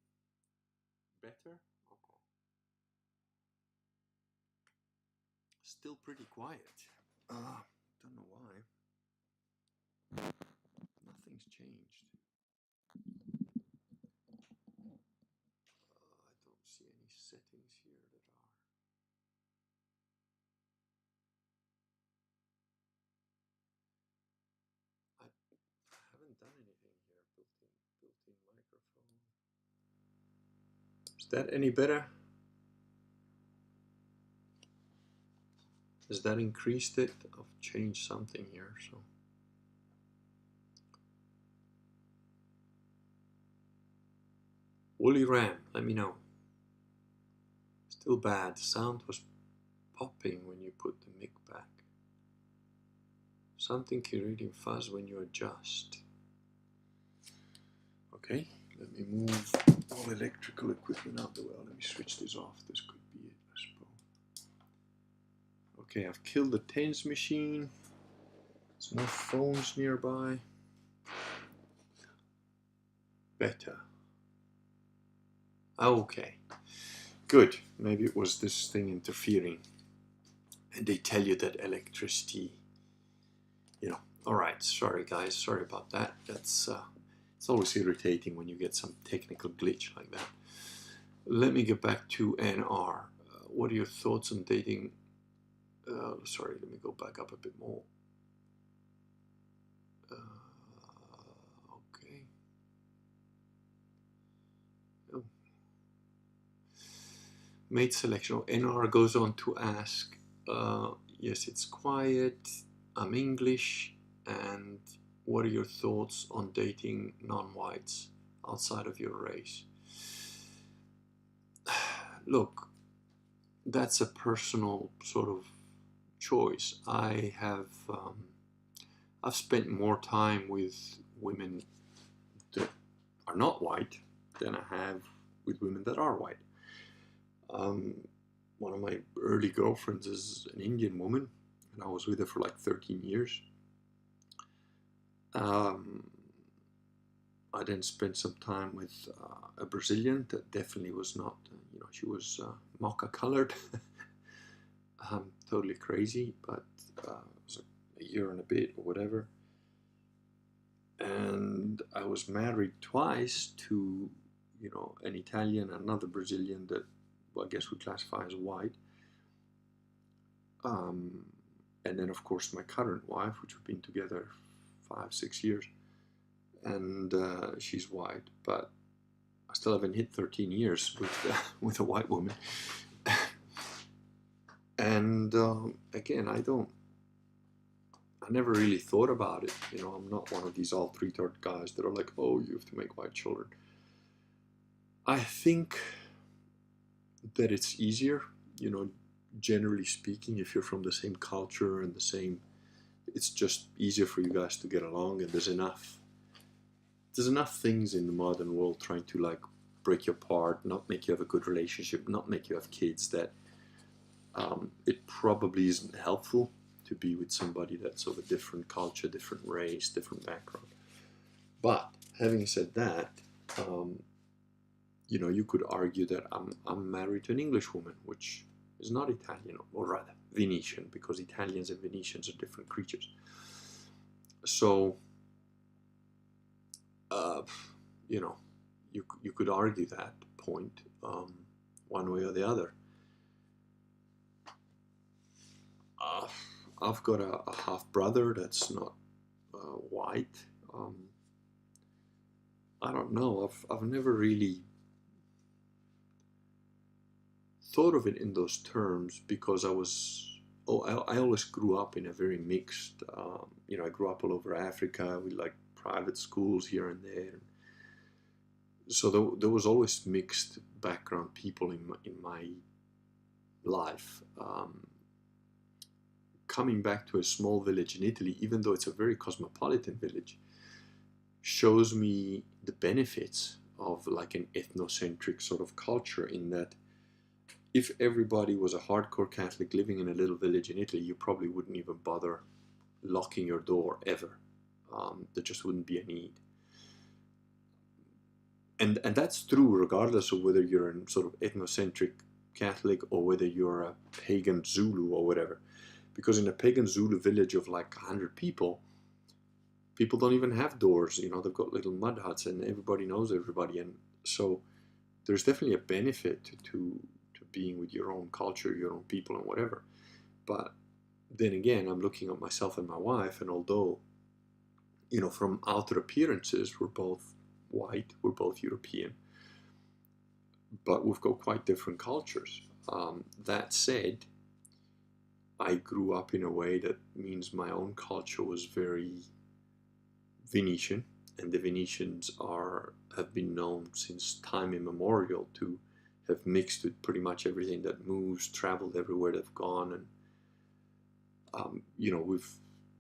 Better? Okay. Still pretty quiet. Don't know why. Nothing's changed. I don't see anything. done anything here. Built-in microphone. Is that any better? Has that increased it? I've changed something here, so. Woolly Ram, let me know. Still bad. The sound was popping when you put the mic back. Something creating fuzz when you adjust. Okay, let me move all electrical equipment out the way. Let me switch this off. This could be it, I suppose. Okay, I've killed the tens machine. There's no phones nearby. Better. Okay, good. Maybe it was this thing interfering. And they tell you that electricity, you know. All right, sorry guys, sorry about that. That's it's always irritating when you get some technical glitch like that. Let me get back to NR. What are your thoughts on dating? Sorry, let me go back up a bit more. Okay. Oh. Mate selection. Oh, NR goes on to ask, yes, it's quiet, I'm English, and what are your thoughts on dating non-whites outside of your race? Look, that's a personal sort of choice. I've spent more time with women that are not white than I have with women that are white. One of my early girlfriends is an Indian woman, and I was with her for like 13 years. I then spent some time with a Brazilian that definitely was not, she was mocha colored. Totally crazy, but it was a year and a bit or whatever. And I was married twice to, an Italian and another Brazilian that, well, I guess we classify as white. And then, of course, my current wife, which we've been together 5-6 years, and she's white, but I still haven't hit 13 years with a white woman. And again, I never really thought about it. I'm not one of these alt retard guys that are like, oh, you have to make white children. I think that it's easier, generally speaking, if you're from the same culture and it's just easier for you guys to get along, and there's enough things in the modern world trying to like break you apart, not make you have a good relationship, not make you have kids, that it probably isn't helpful to be with somebody that's of a different culture, different race, different background. But having said that, you could argue that I'm married to an English woman, which is not Italian, or rather Venetian, because Italians and Venetians are different creatures. So, you could argue that point one way or the other. I've got a half brother that's not white. I don't know. I've never really thought of it in those terms, because I always grew up in a very mixed. I grew up all over Africa with like private schools here and there. So there was always mixed background people in my life. Coming back to a small village in Italy, even though it's a very cosmopolitan village, shows me the benefits of like an ethnocentric sort of culture, in that if everybody was a hardcore Catholic living in a little village in Italy, you probably wouldn't even bother locking your door ever. There just wouldn't be a need. And that's true regardless of whether you're a sort of ethnocentric Catholic or whether you're a pagan Zulu or whatever. Because in a pagan Zulu village of like 100 people don't even have doors. They've got little mud huts and everybody knows everybody. And so there's definitely a benefit to being with your own culture, your own people and whatever. But then again, I'm looking at myself and my wife, and although from outer appearances, we're both white, we're both European, but we've got quite different cultures. That said, I grew up in a way that means my own culture was very Venetian, and the Venetians have been known since time immemorial to have mixed with pretty much everything that moves, traveled everywhere they've gone, and we've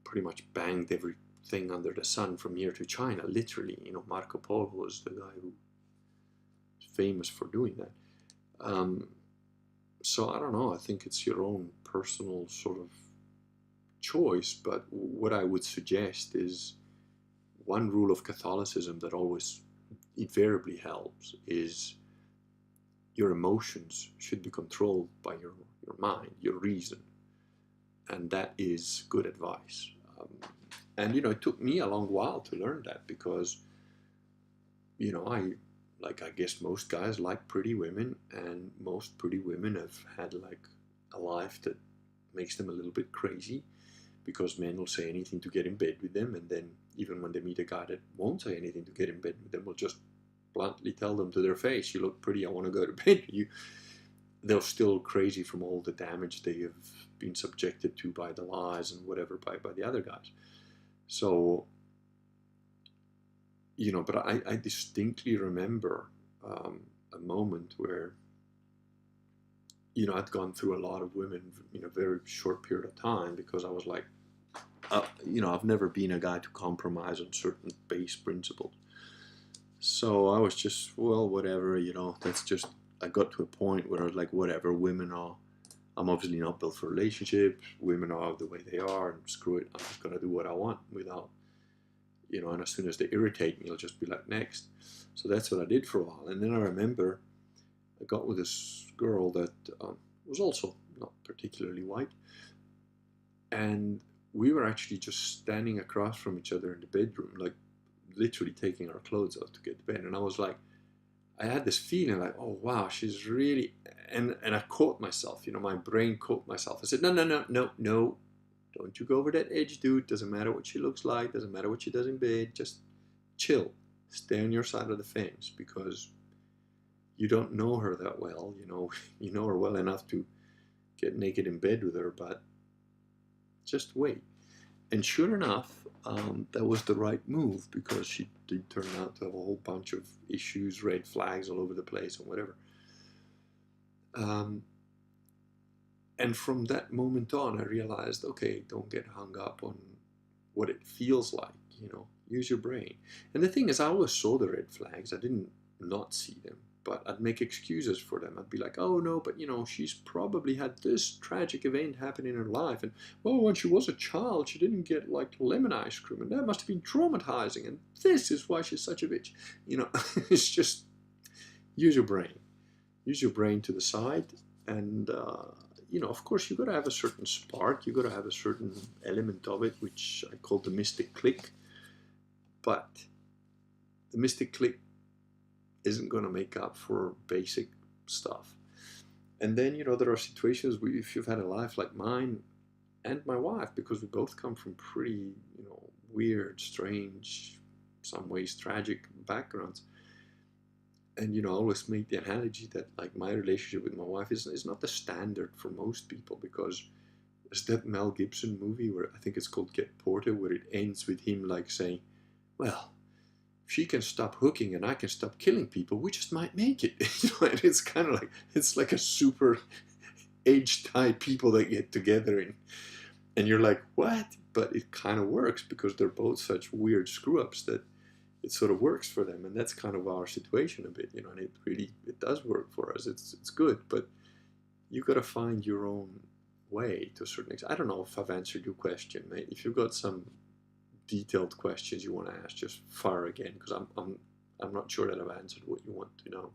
pretty much banged everything under the sun from here to China, literally. Marco Polo was the guy who was famous for doing that. So I don't know, I think it's your own personal sort of choice, but what I would suggest is one rule of Catholicism that always invariably helps is your emotions should be controlled by your mind, your reason. And that is good advice. And it took me a long while to learn that, because I guess most guys like pretty women, and most pretty women have had like a life that makes them a little bit crazy, because men will say anything to get in bed with them, and then even when they meet a guy that won't say anything to get in bed with them, will just bluntly tell them to their face, "You look pretty, I want to go to bed with you." They're still crazy from all the damage they have been subjected to by the lies and whatever by the other guys. So, but I distinctly remember a moment where, I'd gone through a lot of women in a very short period of time, because I was like, I've never been a guy to compromise on certain base principles. So I was just, well, whatever, that's just, I got to a point where I was like, whatever, I'm obviously not built for relationships, women are the way they are, and screw it, I'm just going to do what I want without, and as soon as they irritate me, I'll just be like, next. So that's what I did for a while. And then I remember I got with this girl that was also not particularly white, and we were actually just standing across from each other in the bedroom, like literally taking our clothes off to get to bed. And I was like, I had this feeling like, oh wow, she's really, and I caught myself, my brain caught myself. I said, no, don't you go over that edge, dude. Doesn't matter what she looks like, doesn't matter what she does in bed, just chill, stay on your side of the fence, because you don't know her that well, you know her well enough to get naked in bed with her, but just wait. And sure enough, that was the right move, because she did turn out to have a whole bunch of issues, red flags all over the place and whatever. And from that moment on, I realized, okay, don't get hung up on what it feels like, use your brain. And the thing is, I always saw the red flags. I didn't not see them, but I'd make excuses for them. I'd be like, oh no, but she's probably had this tragic event happen in her life, and well, when she was a child, she didn't get like lemon ice cream, and that must have been traumatizing, and this is why she's such a bitch. It's just, use your brain to the side, and of course, you got to have a certain spark, you got to have a certain element of it, which I call the mystic click. But the mystic click isn't going to make up for basic stuff. And then, there are situations where, if you've had a life like mine and my wife, because we both come from pretty, weird, strange, some ways tragic backgrounds. And, I always make the analogy that, like, my relationship with my wife is not the standard for most people, because there's that Mel Gibson movie where I think it's called Get Porter, where it ends with him, like, saying, well, she can stop hooking and I can stop killing people, we just might make it. And it's kind of like, it's like a super age-tied people that get together, and you're like, what? But it kind of works, because they're both such weird screw-ups that it sort of works for them. And that's kind of our situation a bit, and it does work for us. It's good, but you got to find your own way to a certain extent. I don't know if I've answered your question, mate. If you've got some detailed questions you want to ask, just fire again, because I'm not sure that I've answered what you want to know.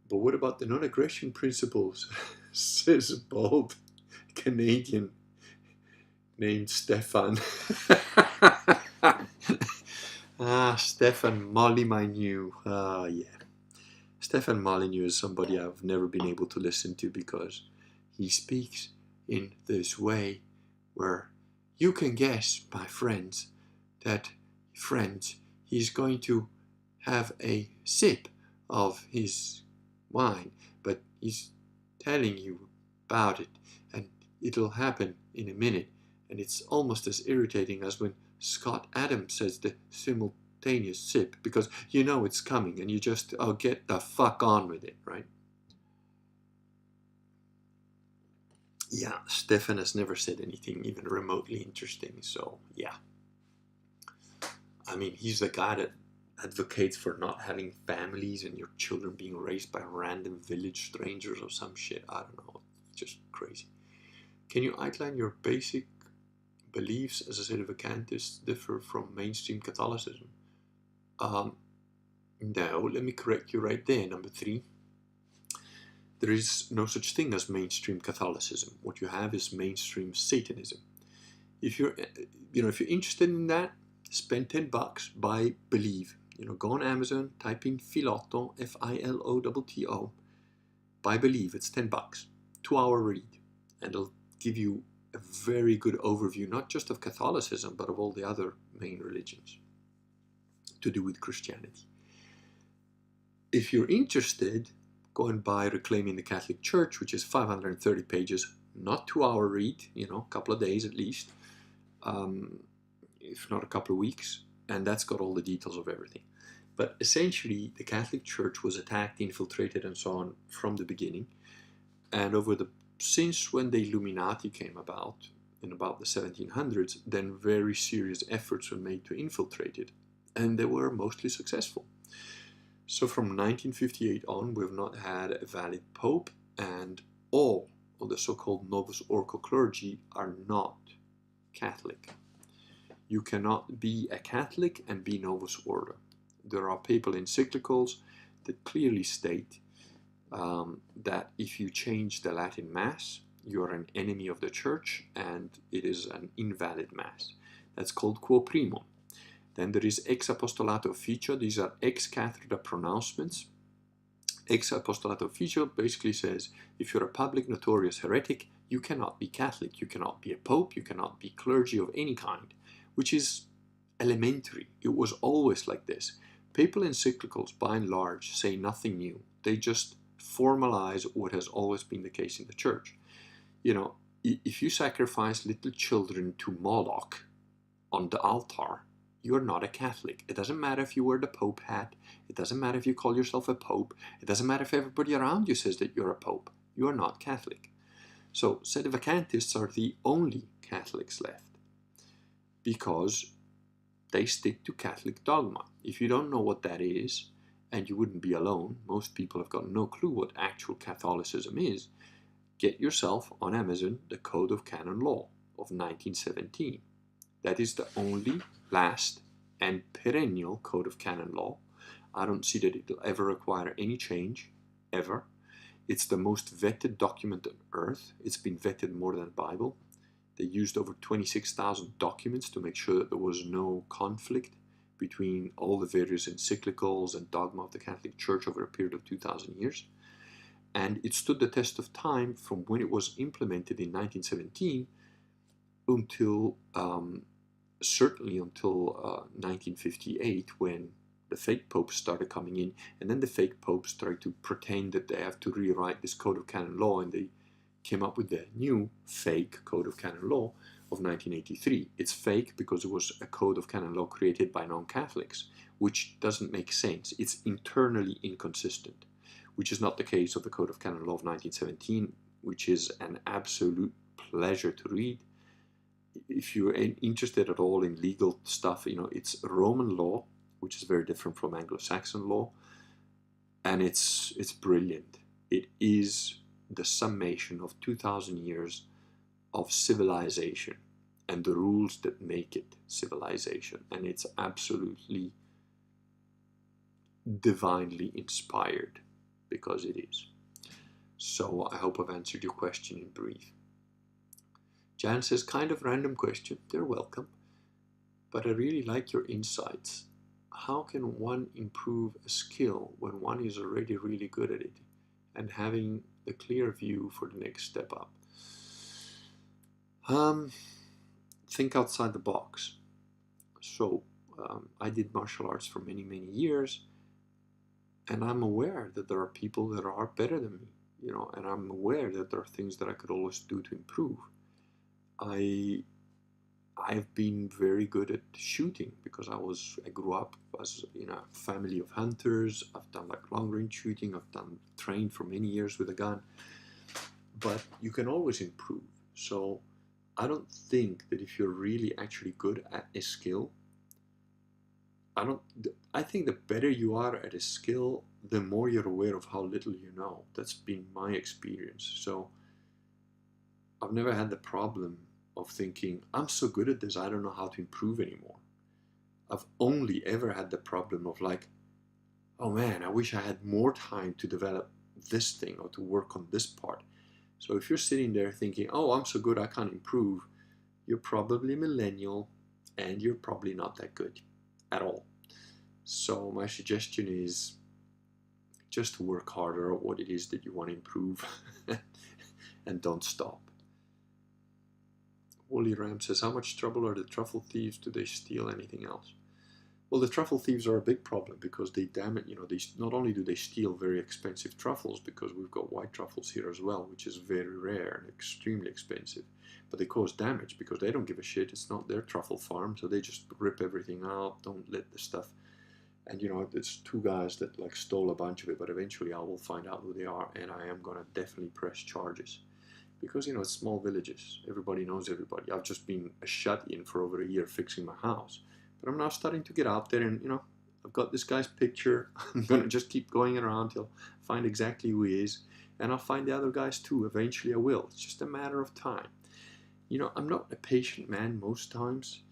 But what about the non-aggression principles? Says a bald Canadian named Stefan. Stefan Molyneux. Yeah. Stefan Molyneux is somebody I've never been able to listen to, because he speaks in this way where You can guess, my friends, that he's going to have a sip of his wine, but he's telling you about it, and it'll happen in a minute, and it's almost as irritating as when Scott Adams says the simultaneous sip, because you know it's coming, and you just, oh, get the fuck on with it, right? Yeah, Stefan has never said anything even remotely interesting, so yeah. I mean, he's the guy that advocates for not having families and your children being raised by random village strangers or some shit. I don't know. Just crazy. Can you outline your basic beliefs as a sedevacantist differ from mainstream Catholicism? No, let me correct you right there. Number 3. There is no such thing as mainstream Catholicism. What you have is mainstream Satanism. If you're, if you're interested in that, spend $10, buy Believe. Go on Amazon, type in Filotto, Filotto, buy Believe. It's $10, 2-hour read, and it'll give you a very good overview, not just of Catholicism, but of all the other main religions to do with Christianity. If you're interested, go and buy Reclaiming the Catholic Church, which is 530 pages, not 2-hour read, a couple of days at least, if not a couple of weeks, and that's got all the details of everything. But essentially, the Catholic Church was attacked, infiltrated, and so on from the beginning, and since when the Illuminati came about, in about the 1700s, then very serious efforts were made to infiltrate it, and they were mostly successful. So from 1958 on, we've not had a valid pope, and all of the so-called Novus Ordo clergy are not Catholic. You cannot be a Catholic and be Novus Ordo. There are papal encyclicals that clearly state that if you change the Latin Mass, you are an enemy of the Church, and it is an invalid Mass. That's called Quo Primum. Then there is Ex Apostolato Officio. These are ex cathedra pronouncements. Ex Apostolato Officio basically says, if you're a public notorious heretic, you cannot be Catholic, you cannot be a pope, you cannot be clergy of any kind, which is elementary. It was always like this. Papal encyclicals, by and large, say nothing new. They just formalize what has always been the case in the Church. If you sacrifice little children to Moloch on the altar, you're not a Catholic. It doesn't matter if you wear the Pope hat. It doesn't matter if you call yourself a Pope. It doesn't matter if everybody around you says that you're a Pope. You are not Catholic. So sedevacantists are the only Catholics left because they stick to Catholic dogma. If you don't know what that is, and you wouldn't be alone, most people have got no clue what actual Catholicism is, get yourself on Amazon the Code of Canon Law of 1917. That is the only last and perennial Code of Canon Law. I don't see that it'll ever require any change, ever. It's the most vetted document on earth. It's been vetted more than the Bible. They used over 26,000 documents to make sure that there was no conflict between all the various encyclicals and dogma of the Catholic Church over a period of 2,000 years. And it stood the test of time from when it was implemented in 1917 until certainly until 1958, when the fake popes started coming in, and then the fake popes tried to pretend that they have to rewrite this Code of Canon Law, and they came up with the new fake Code of Canon Law of 1983. It's fake because it was a Code of Canon Law created by non-Catholics, which doesn't make sense. It's internally inconsistent, which is not the case of the Code of Canon Law of 1917, which is an absolute pleasure to read. If you're interested at all in legal stuff, it's Roman law, which is very different from Anglo-Saxon law, and it's brilliant. It is the summation of 2,000 years of civilization and the rules that make it civilization, and it's absolutely divinely inspired, because it is. So I hope I've answered your question in brief. Jan says, kind of random question. They're welcome. But I really like your insights. How can one improve a skill when one is already really good at it and having the clear view for the next step up? think outside the box. So I did martial arts for many, many years, and I'm aware that there are people that are better than me, you know, and I'm aware that there are things that I could always do to improve. I've been very good at shooting because I grew up as in a family of hunters. I've done like long range shooting. I've done trained for many years with a gun, but you can always improve. So I don't think that if you're really actually good at a skill, I think the better you are at a skill, the more you're aware of how little you know. That's been my experience. So I've never had the problem of thinking, I'm so good at this, I don't know how to improve anymore. I've only ever had the problem of like, oh man, I wish I had more time to develop this thing or to work on this part. So if you're sitting there thinking, oh, I'm so good, I can't improve, you're probably a millennial and you're probably not that good at all. So my suggestion is just to work harder at what it is that you want to improve and don't stop. Wooly Ram says, how much trouble are the truffle thieves? Do they steal anything else? Well, the truffle thieves are a big problem because they damage, you know, they not only do they steal very expensive truffles, because we've got white truffles here as well, which is very rare and extremely expensive, but they cause damage because they don't give a shit. It's not their truffle farm, so they just rip everything out, don't let the stuff. And you know, there's two guys that like stole a bunch of it, but eventually I will find out who they are, and I am gonna definitely press charges. Because, you know, it's small villages. Everybody knows everybody. I've just been a shut-in for over a year fixing my house. But I'm now starting to get out there and, you know, I've got this guy's picture. I'm going to just keep going around till I find exactly who he is. And I'll find the other guys too. Eventually I will. It's just a matter of time. You know, I'm not a patient man most times.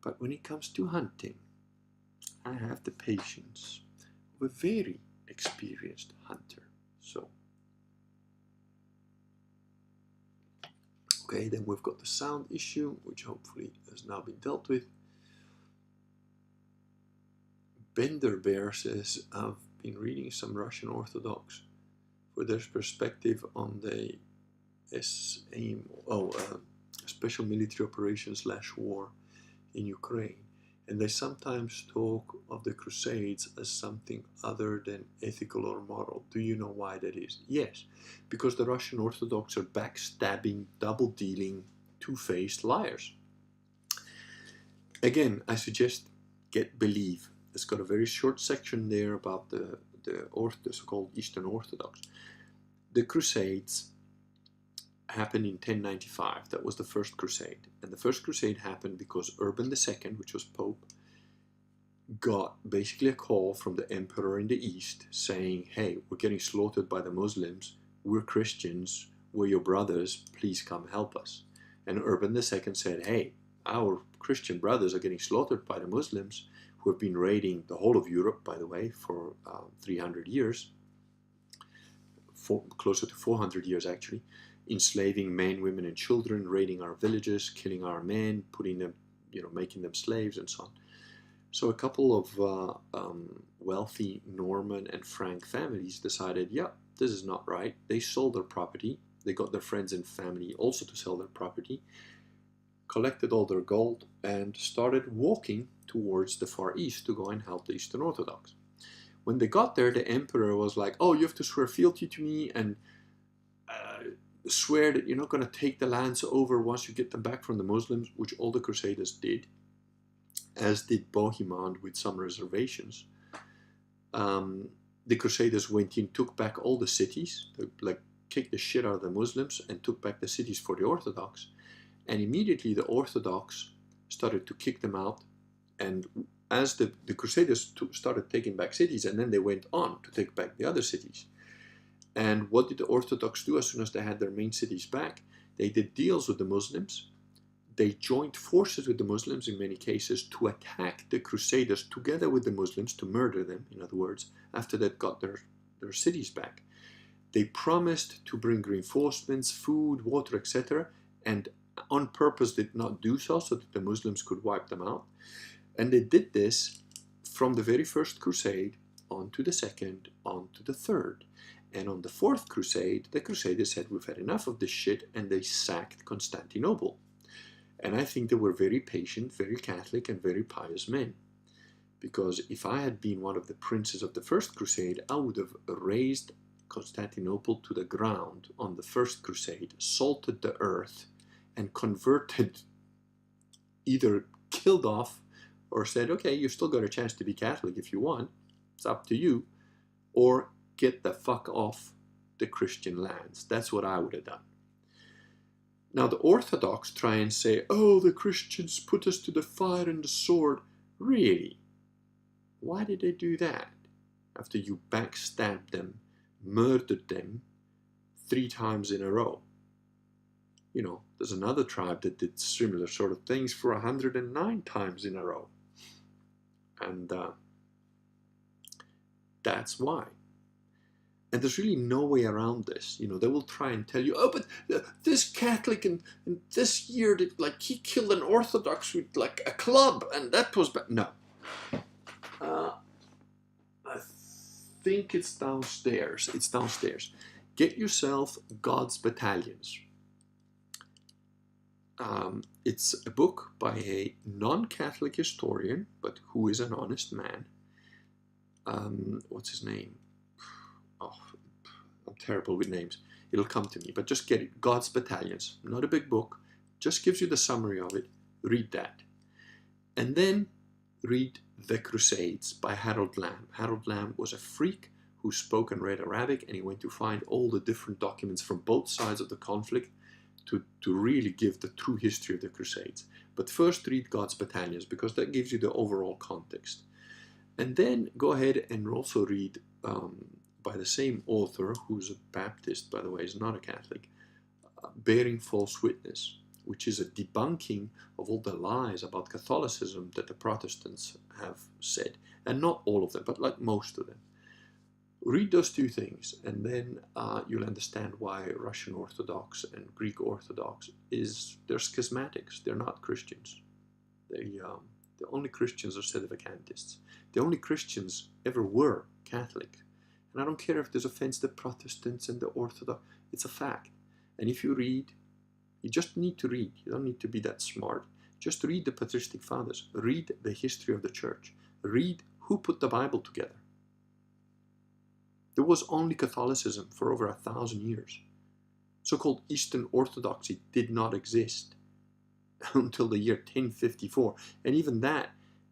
But when it comes to hunting, I have the patience of a very experienced hunter. So, okay, then we've got the sound issue, which hopefully has now been dealt with. Bender Bear says, I've been reading some Russian Orthodox for their perspective on the special military operations / war in Ukraine. And they sometimes talk of the Crusades as something other than ethical or moral. Do you know why that is? Yes, because the Russian Orthodox are backstabbing, double-dealing, two-faced liars. Again, I suggest get Believe. It's got a very short section there about the so-called Eastern Orthodox. The Crusades happened in 1095. That was the first crusade. And the first crusade happened because Urban II, which was Pope, got basically a call from the emperor in the East saying, hey, we're getting slaughtered by the Muslims. We're Christians. We're your brothers. Please come help us. And Urban II said, hey, our Christian brothers are getting slaughtered by the Muslims, who have been raiding the whole of Europe, by the way, for 300 years, closer to 400 years actually, enslaving men, women, and children, raiding our villages, killing our men, putting them, you know, making them slaves, and so on. So a couple of wealthy Norman and Frank families decided, yeah, this is not right. They sold their property. They got their friends and family also to sell their property, collected all their gold, and started walking towards the Far East to go and help the Eastern Orthodox. When they got there, the emperor was like, oh, you have to swear fealty to me and swear that you're not going to take the lands over once you get them back from the Muslims, which all the Crusaders did, as did Bohemond with some reservations. The Crusaders went in, took back all the cities, like kicked the shit out of the Muslims and took back the cities for the Orthodox. And immediately the Orthodox started to kick them out. And as the Crusaders started taking back cities, and then they went on to take back the other cities. And what did the Orthodox do as soon as they had their main cities back? They did deals with the Muslims. They joined forces with the Muslims in many cases to attack the Crusaders together with the Muslims, to murder them, in other words, after they got their cities back. They promised to bring reinforcements, food, water, etc., and on purpose did not do so that the Muslims could wipe them out. And they did this from the very first crusade on to the second, on to the third. And on the fourth crusade, the Crusaders said, we've had enough of this shit, and they sacked Constantinople. And I think they were very patient, very Catholic, and very pious men. Because if I had been one of the princes of the First Crusade, I would have razed Constantinople to the ground on the First Crusade, salted the earth, and converted, either killed off or said, okay, you've still got a chance to be Catholic if you want, it's up to you, or get the fuck off the Christian lands. That's what I would have done. Now the Orthodox try and say, oh, the Christians put us to the fire and the sword. Really? Why did they do that? After you backstabbed them, murdered them 3 times in a row. You know, there's another tribe that did similar sort of things for 109 times in a row. And that's why. And there's really no way around this. You know, they will try and tell you, oh, but this Catholic and this year, like, he killed an Orthodox with, like, a club, and that was bad. No. I think it's downstairs. It's downstairs. Get yourself God's Battalions. It's a book by a non-Catholic historian, but who is an honest man. What's his name? Oh, I'm terrible with names. It'll come to me, but just get it. God's Battalions. Not a big book. Just gives you the summary of it. Read that. And then read The Crusades by Harold Lamb. Harold Lamb was a freak who spoke and read Arabic, and he went to find all the different documents from both sides of the conflict to really give the true history of the Crusades. But first read God's Battalions, because that gives you the overall context. And then go ahead and also read, by the same author, who's a Baptist, by the way, is not a Catholic, Bearing False Witness, which is a debunking of all the lies about Catholicism that the Protestants have said. And not all of them, but like most of them. Read those 2 things, and then you'll understand why Russian Orthodox and Greek Orthodox they're schismatics. They're not Christians. The only Christians are sedevacantists. The only Christians ever were Catholic. And I don't care if this offends the Protestants and the Orthodox. It's a fact. And if you read, you just need to read. You don't need to be that smart. Just read the patristic fathers. Read the history of the church. Read who put the Bible together. There was only Catholicism for over 1,000 years. So-called Eastern Orthodoxy did not exist until the year 1054. And even that,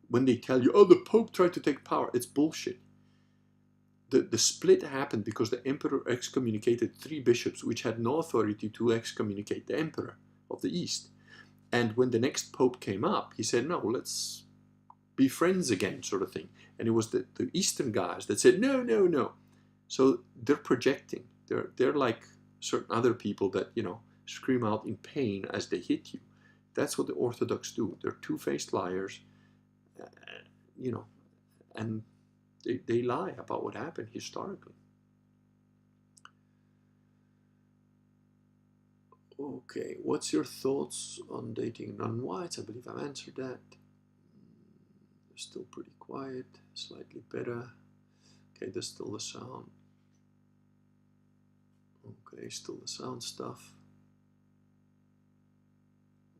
when they tell you, oh, the Pope tried to take power, it's bullshit. The split happened because the emperor excommunicated 3 bishops, which had no authority to excommunicate the emperor of the East. And when the next Pope came up, he said, no, let's be friends again, sort of thing. And it was the Eastern guys that said, no, no, no. So they're projecting. They're like certain other people that, you know, scream out in pain as they hit you. That's what the Orthodox do. They're 2-faced liars, you know, and they lie about what happened historically. Okay, what's your thoughts on dating non-whites? I believe I've answered that. They're still pretty quiet, slightly better. Okay, there's still the sound. Okay, still the sound stuff.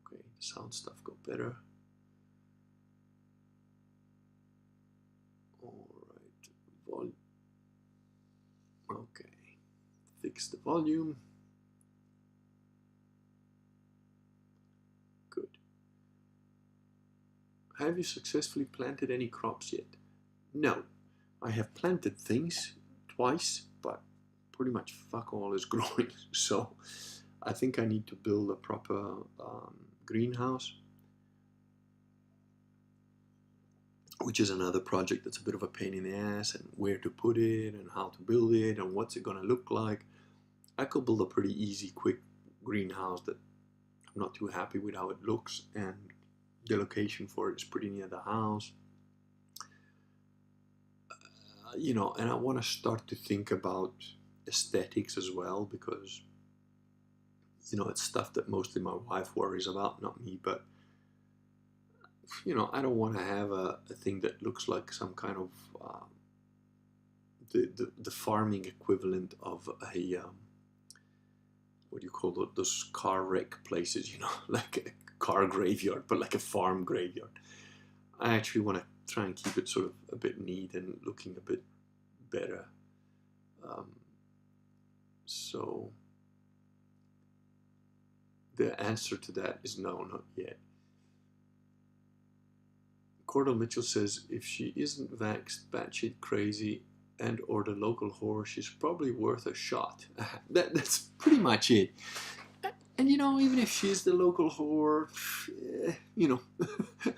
Okay, the sound stuff got better. Alright, okay, fix the volume. Good. Have you successfully planted any crops yet? No. I have planted things twice, but pretty much fuck all is growing. So I think I need to build a proper greenhouse, which is another project that's a bit of a pain in the ass, and where to put it and how to build it and what's it going to look like. I could build a pretty easy, quick greenhouse that I'm not too happy with how it looks, and the location for it is pretty near the house. You know, and I want to start to think about aesthetics as well, because, you know, it's stuff that mostly my wife worries about, not me. But, you know, I don't want to have a thing that looks like some kind of the farming equivalent of a what do you call those car wreck places, you know, like car graveyard, but like a farm graveyard. I actually want to try and keep it sort of a bit neat and looking a bit better. So the answer to that is no, not yet. Cordell Mitchell says, if she isn't vaxxed, batshit crazy, and or the local whore, she's probably worth a shot. That's pretty much it. And you know, even if she's the local whore, you know, I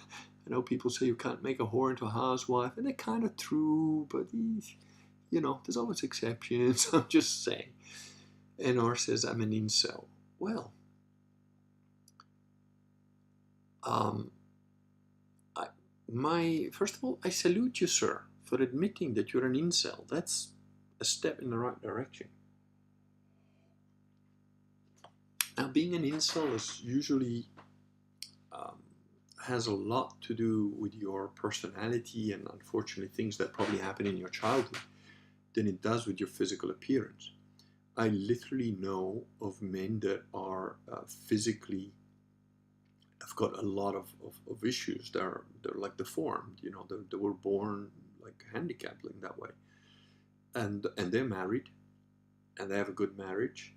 know people say you can't make a whore into a housewife, and they're kind of true, but you know, there's always exceptions. I'm just saying. NR says, I'm an incel. Well, first of all, I salute you, sir, for admitting that you're an incel. That's a step in the right direction. Now, being an incel is usually has a lot to do with your personality and, unfortunately, things that probably happen in your childhood than it does with your physical appearance. I literally know of men that are physically have got a lot of issues. They're like deformed, you know. They were born like handicapped in that way, and they're married, and they have a good marriage.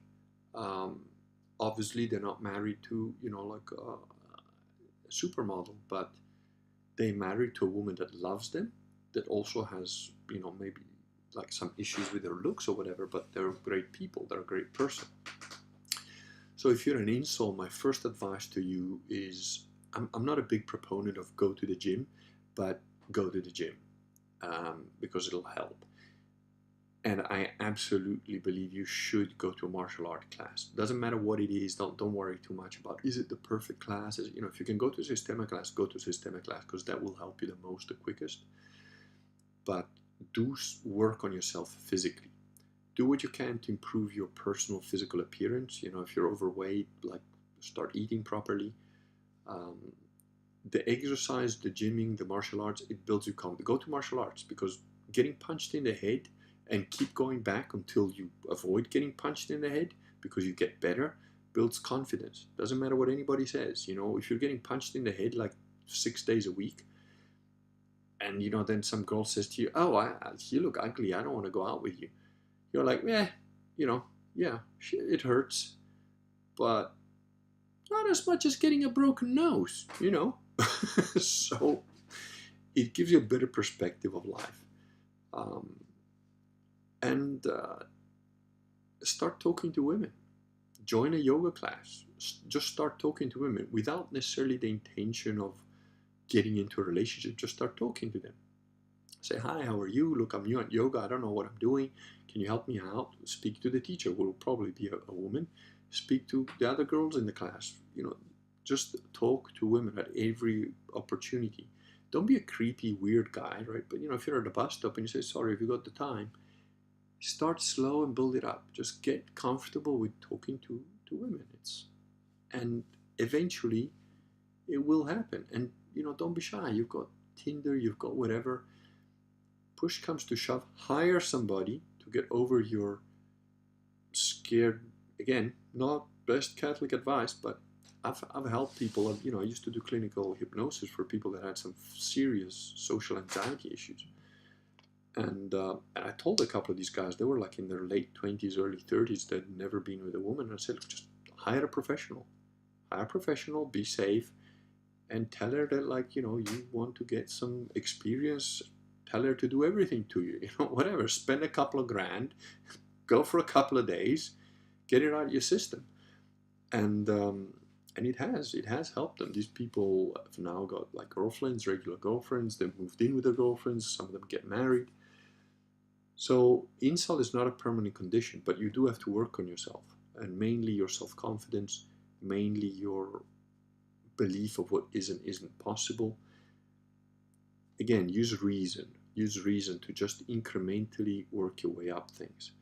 Obviously, they're not married to, you know, like a supermodel, but they married to a woman that loves them, that also has, you know, maybe like some issues with their looks or whatever, but they're great people. They're a great person. So if you're an incel, my first advice to you is, I'm not a big proponent of go to the gym, but go to the gym because it'll help. And I absolutely believe you should go to a martial art class. Doesn't matter what it is. Don't worry too much about, is it the perfect class? You know, if you can go to a systemic class, go to a systemic class, because that will help you the most, the quickest. But do work on yourself physically. Do what you can to improve your personal physical appearance. You know, if you're overweight, like, start eating properly. The exercise, the gymming, the martial arts, it builds you confidence. Go to martial arts, because getting punched in the head and keep going back until you avoid getting punched in the head, because you get better, builds confidence. Doesn't matter what anybody says. You know, if you're getting punched in the head like 6 days a week, and, you know, then some girl says to you, oh, you look ugly, I don't want to go out with you. You're like, you know, yeah, it hurts, but not as much as getting a broken nose, you know. So it gives you a better perspective of life. And start talking to women. Join a yoga class. Just start talking to women without necessarily the intention of getting into a relationship. Just start talking to them. Say, hi, how are you? Look, I'm new at yoga. I don't know what I'm doing. Can you help me out? Speak to the teacher, who will probably be a woman. Speak to the other girls in the class. You know, just talk to women at every opportunity. Don't be a creepy, weird guy, right? But, you know, if you're at a bus stop and you say, sorry, have you got the time? Start slow and build it up. Just get comfortable with talking to women. And eventually it will happen. And, you know, don't be shy. You've got Tinder, you've got whatever. Push comes to shove, hire somebody to get over your scared. Again, not best Catholic advice, but I've helped people. You know, I used to do clinical hypnosis for people that had some serious social anxiety issues. And I told a couple of these guys, they were like in their late 20s, early 30s, they'd never been with a woman. And I said, just hire a professional. Hire a professional, be safe, and tell her that, like, you know, you want to get some experience. Tell her to do everything to you, you know, whatever. Spend a couple of grand, go for a couple of days, get it out of your system. And it has helped them. These people have now got like girlfriends, regular girlfriends. They've moved in with their girlfriends. Some of them get married. So incel is not a permanent condition, but you do have to work on yourself, and mainly your self-confidence, mainly your belief of what is and isn't possible. Again, use reason to just incrementally work your way up things.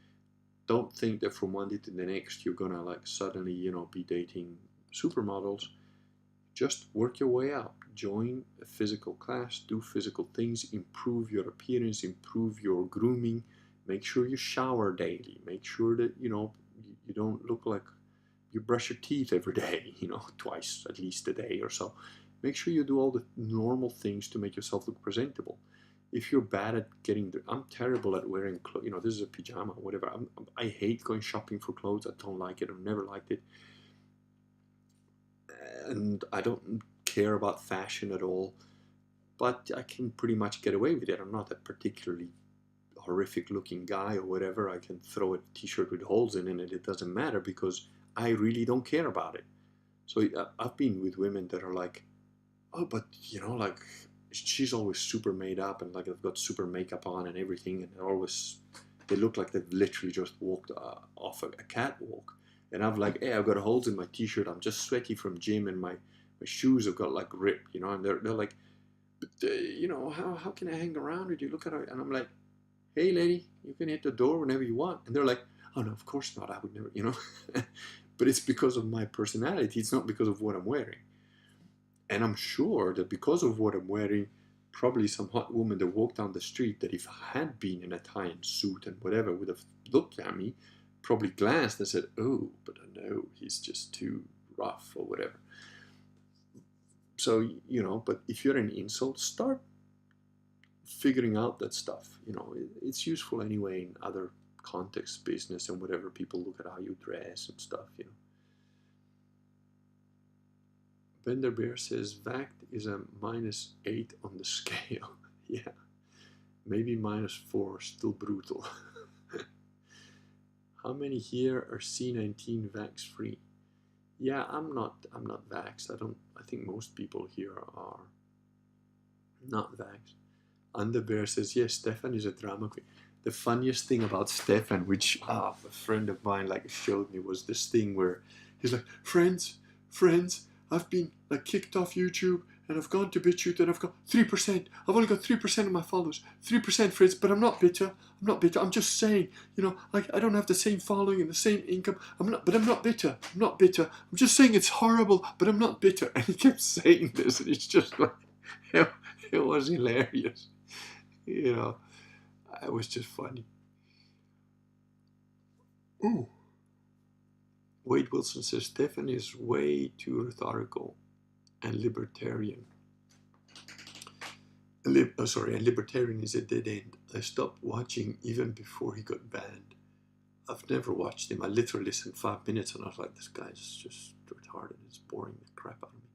Don't think that from one day to the next you're gonna like suddenly, you know, be dating supermodels. Just work your way up. Join a physical class, do physical things, improve your appearance, improve your grooming. Make sure you shower daily. Make sure that, you know, you don't look like you brush your teeth every day, you know, twice at least a day or so. Make sure you do all the normal things to make yourself look presentable. If you're bad at getting I'm terrible at wearing clothes. You know, this is a pajama, whatever. I hate going shopping for clothes. I don't like it. I've never liked it. And I don't care about fashion at all. But I can pretty much get away with it. I'm not a particularly horrific looking guy or whatever. I can throw a t-shirt with holes in it and it doesn't matter because I really don't care about it. So I've been with women that are like, oh, but you know, like she's always super made up and like they've got super makeup on and everything, and they look like they've literally just walked off a catwalk. And I'm like, hey, I've got holes in my t-shirt. I'm just sweaty from gym, and my shoes have got like ripped, you know. And they're like, but, you know, how can I hang around with you? Look at her. And I'm like, hey, lady, you can hit the door whenever you want. And they're like, oh no, of course not. I would never, you know. But it's because of my personality. It's not because of what I'm wearing. And I'm sure that because of what I'm wearing, probably some hot woman that walked down the street, that if I had been in a tie and suit and whatever, would have looked at me, probably glanced and said, oh, but I know he's just too rough or whatever. So, you know, but if you're an insult, start figuring out that stuff. You know, it's useful anyway in other contexts, business and whatever. People look at how you dress and stuff, you know. Bender Bear says Vact is a -8 on the scale. Yeah, maybe -4, still brutal. How many here are C19 vax free? Yeah, I'm not vaxxed. I think most people here are not vaxxed. Underbear says, yes, Stefan is a drama queen. The funniest thing about Stefan, which a friend of mine like showed me, was this thing where he's like, friends, I've been like kicked off YouTube and I've gone to BitChute and I've got 3%. I've only got 3% of my followers. 3%, friends, but I'm not bitter. I'm just saying, you know, I don't have the same following and the same income. But I'm not bitter. I'm just saying it's horrible, but I'm not bitter. And he kept saying this, and it's just like, it was hilarious. You know, it was just funny. Ooh. Wade Wilson says, Stefan is way too rhetorical and libertarian. And libertarian is a dead end. I stopped watching even before he got banned. I've never watched him. I literally listened 5 minutes and I was like, this guy's just retarded. It's boring the crap out of me.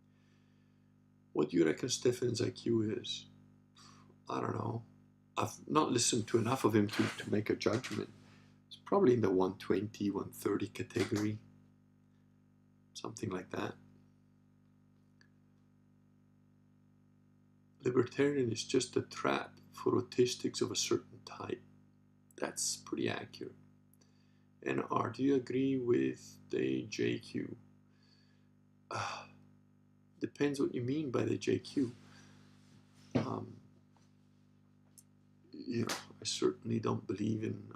What do you reckon Stefan's IQ is? I don't know. I've not listened to enough of him to make a judgment. It's probably in the 120, 130 category. Something like that. Libertarian is just a trap for autistics of a certain type. That's pretty accurate. NR, do you agree with the JQ? Depends what you mean by the JQ. You know, I certainly don't believe in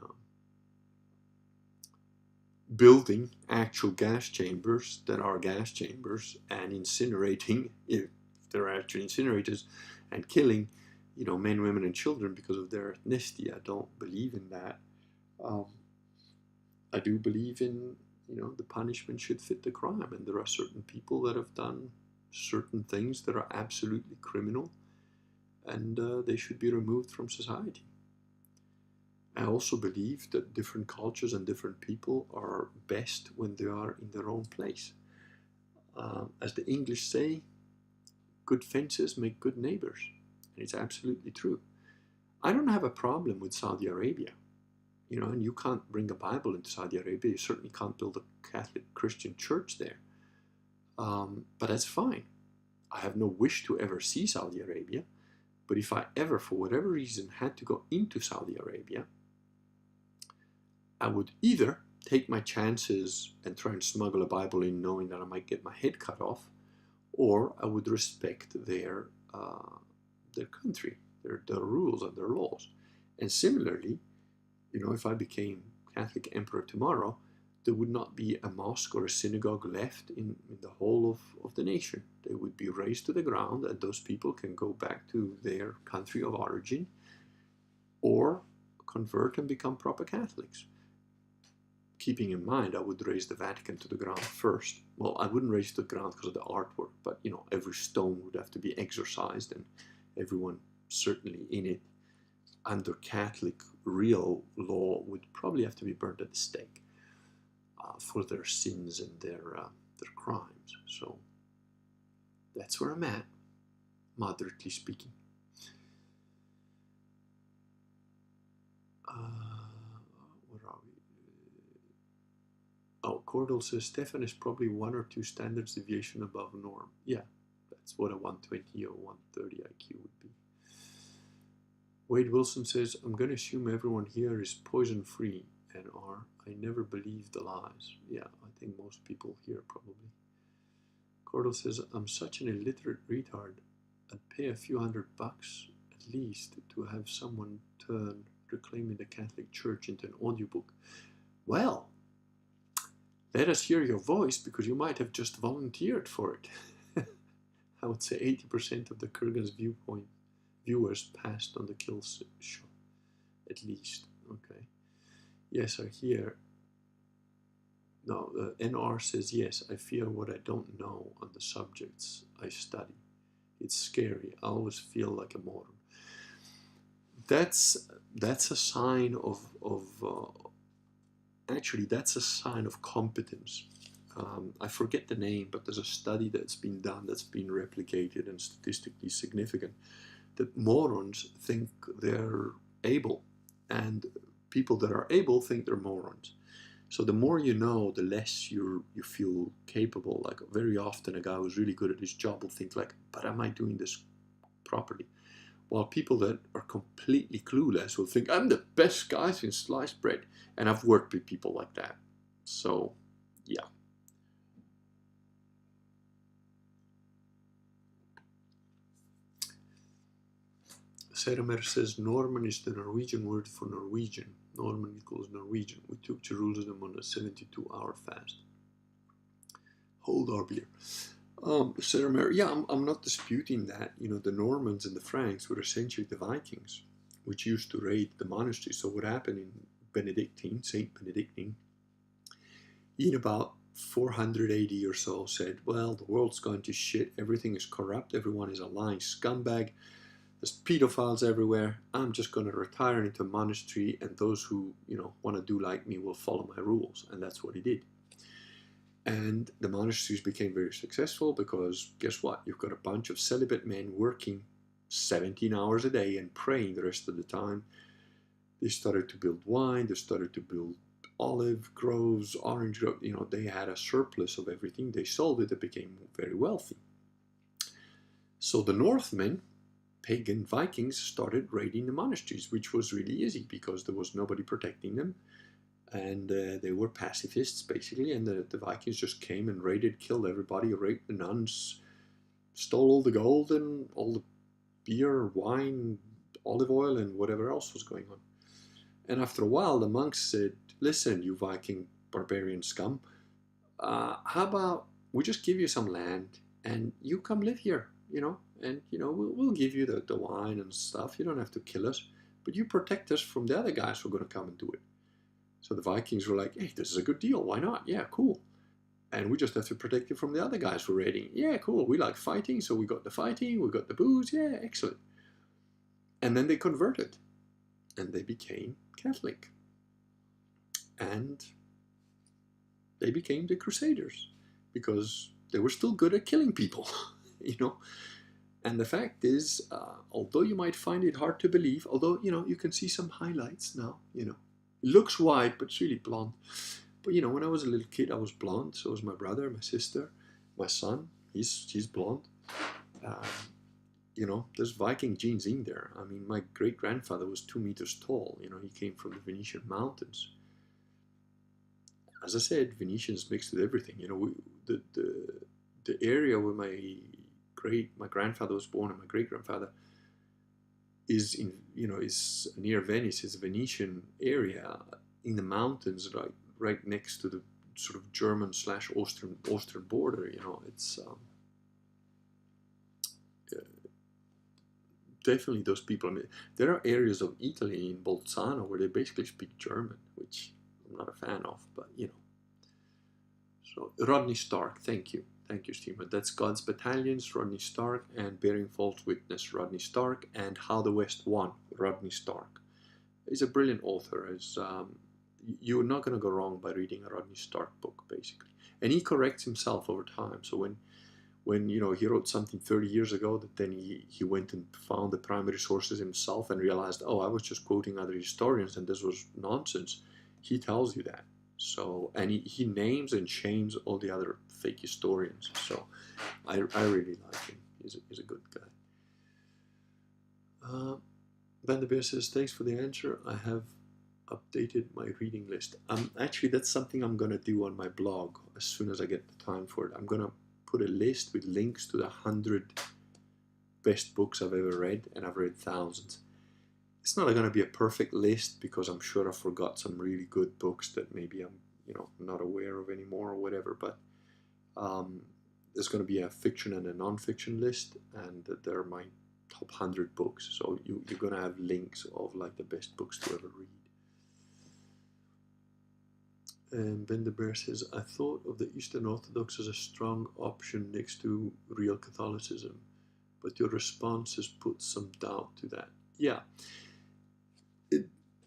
building actual gas chambers that are gas chambers and incinerating, if there are actually incinerators, and killing, you know, men, women, and children because of their ethnicity. I don't believe in that. I do believe in, you know, the punishment should fit the crime, and there are certain people that have done certain things that are absolutely criminal, and they should be removed from society. I also believe that different cultures and different people are best when they are in their own place. As the English say, good fences make good neighbors. And it's absolutely true. I don't have a problem with Saudi Arabia. You know, and you can't bring a Bible into Saudi Arabia. You certainly can't build a Catholic Christian church there. But that's fine. I have no wish to ever see Saudi Arabia. But if I ever, for whatever reason, had to go into Saudi Arabia, I would either take my chances and try and smuggle a Bible in knowing that I might get my head cut off, or I would respect their country, their rules and their laws. And similarly, you know, if I became Catholic emperor tomorrow, there would not be a mosque or a synagogue left in the whole of the nation. They would be razed to the ground, and those people can go back to their country of origin or convert and become proper Catholics. keeping in mind I would raise the Vatican to the ground first. Well, I wouldn't raise it to the ground because of the artwork, but you know, every stone would have to be exorcised, and everyone certainly in it under Catholic real law would probably have to be burned at the stake for their sins and their crimes. So that's where I'm at, moderately speaking. Where are we? Oh, Cordell says Stefan is probably 1 or 2 standards deviation above norm. Yeah, that's what a 120 or 130 IQ would be. Wade Wilson says, I'm going to assume everyone here is poison free and I never believe the lies. Yeah, I think most people here probably. Cordell says, I'm such an illiterate retard. I'd pay a few $100 at least to have someone turn Reclaiming the Catholic Church into an audiobook. Well, let us hear your voice, because you might have just volunteered for it. I would say 80% of the Kurgan's viewers passed on the kill show, at least. Okay. Yes, I hear. No, NR says, yes, I fear what I don't know on the subjects I study. It's scary. I always feel like a moron. That's a sign of actually, that's a sign of competence. I forget the name, but there's a study that's been done that's been replicated and statistically significant, that morons think they're able, and people that are able think they're morons. So the more you know, the less you feel capable. Like very often a guy who's really good at his job will think like, but am I doing this properly? While people that are completely clueless will think, I'm the best guy since sliced bread. And I've worked with people like that. So, yeah. Seramer says Norman is the Norwegian word for Norwegian. Norman equals Norwegian. We took Jerusalem on a 72-hour fast. Hold our beer. Seramer, yeah, I'm not disputing that. You know, the Normans and the Franks were essentially the Vikings, which used to raid the monasteries. So what happened in Benedictine, Saint Benedictine, in about 400 AD or so, said, well, the world's gone to shit, everything is corrupt, everyone is a lying scumbag, there's pedophiles everywhere, I'm just going to retire into a monastery, and those who, you know, want to do like me will follow my rules. And that's what he did. And the monasteries became very successful because, guess what? You've got a bunch of celibate men working 17 hours a day and praying the rest of the time. They started to build wine, they started to build olive groves, orange groves. You know, they had a surplus of everything. They sold it, they became very wealthy. So the Northmen, pagan Vikings, started raiding the monasteries, which was really easy because there was nobody protecting them. And they were pacifists, basically, and the Vikings just came and raided, killed everybody, raped the nuns, stole all the gold and all the beer, wine, olive oil, and whatever else was going on. And after a while, the monks said, listen, you Viking barbarian scum, how about we just give you some land and you come live here, you know, and, you know, we'll give you the wine and stuff. You don't have to kill us, but you protect us from the other guys who are going to come and do it. So the Vikings were like, hey, this is a good deal. Why not? Yeah, cool. And we just have to protect you from the other guys who are raiding. Yeah, cool. We like fighting, so we got the fighting, we got the booze. Yeah, excellent. And then they converted, and they became Catholic. And they became the Crusaders because they were still good at killing people, you know. And the fact is, although you might find it hard to believe, although, you know, you can see some highlights now, you know. It looks white, but it's really blonde. But, you know, when I was a little kid, I was blonde. So was my brother, my sister, my son. He's blonde. You know, there's Viking genes in there. I mean, my great-grandfather was 2 meters tall. You know, he came from the Venetian mountains. As I said, Venetians mixed with everything. You know, the area where my grandfather was born and my great-grandfather is in, you know, is near Venice. It's a Venetian area in the mountains, right next to the sort of German/Austrian border. You know, it's definitely those people. I mean, there are areas of Italy in Bolzano where they basically speak German, which I'm not a fan of, but you know. So Rodney Stark, thank you. Thank you, Stephen. That's God's Battalions, Rodney Stark, and Bearing False Witness, Rodney Stark, and How the West Won, Rodney Stark. He's a brilliant author. You're not going to go wrong by reading a Rodney Stark book, basically. And he corrects himself over time. So when you know, he wrote something 30 years ago that then he went and found the primary sources himself and realized, oh, I was just quoting other historians and this was nonsense. He tells you that. So, and he names and shames all the other fake historians. So I really like him. He's a good guy. Van der Beer says, thanks for the answer. I have updated my reading list. Actually, that's something I'm going to do on my blog as soon as I get the time for it. I'm going to put a list with links to the 100 best books I've ever read, and I've read thousands. It's not going to be a perfect list because I'm sure I forgot some really good books that maybe I'm, you know, not aware of anymore or whatever. But there's going to be a fiction and a non-fiction list, and they're my top 100 books. So you're going to have links of like the best books to ever read. And Ben de Beer says, I thought of the Eastern Orthodox as a strong option next to real Catholicism, but your response has put some doubt to that. Yeah.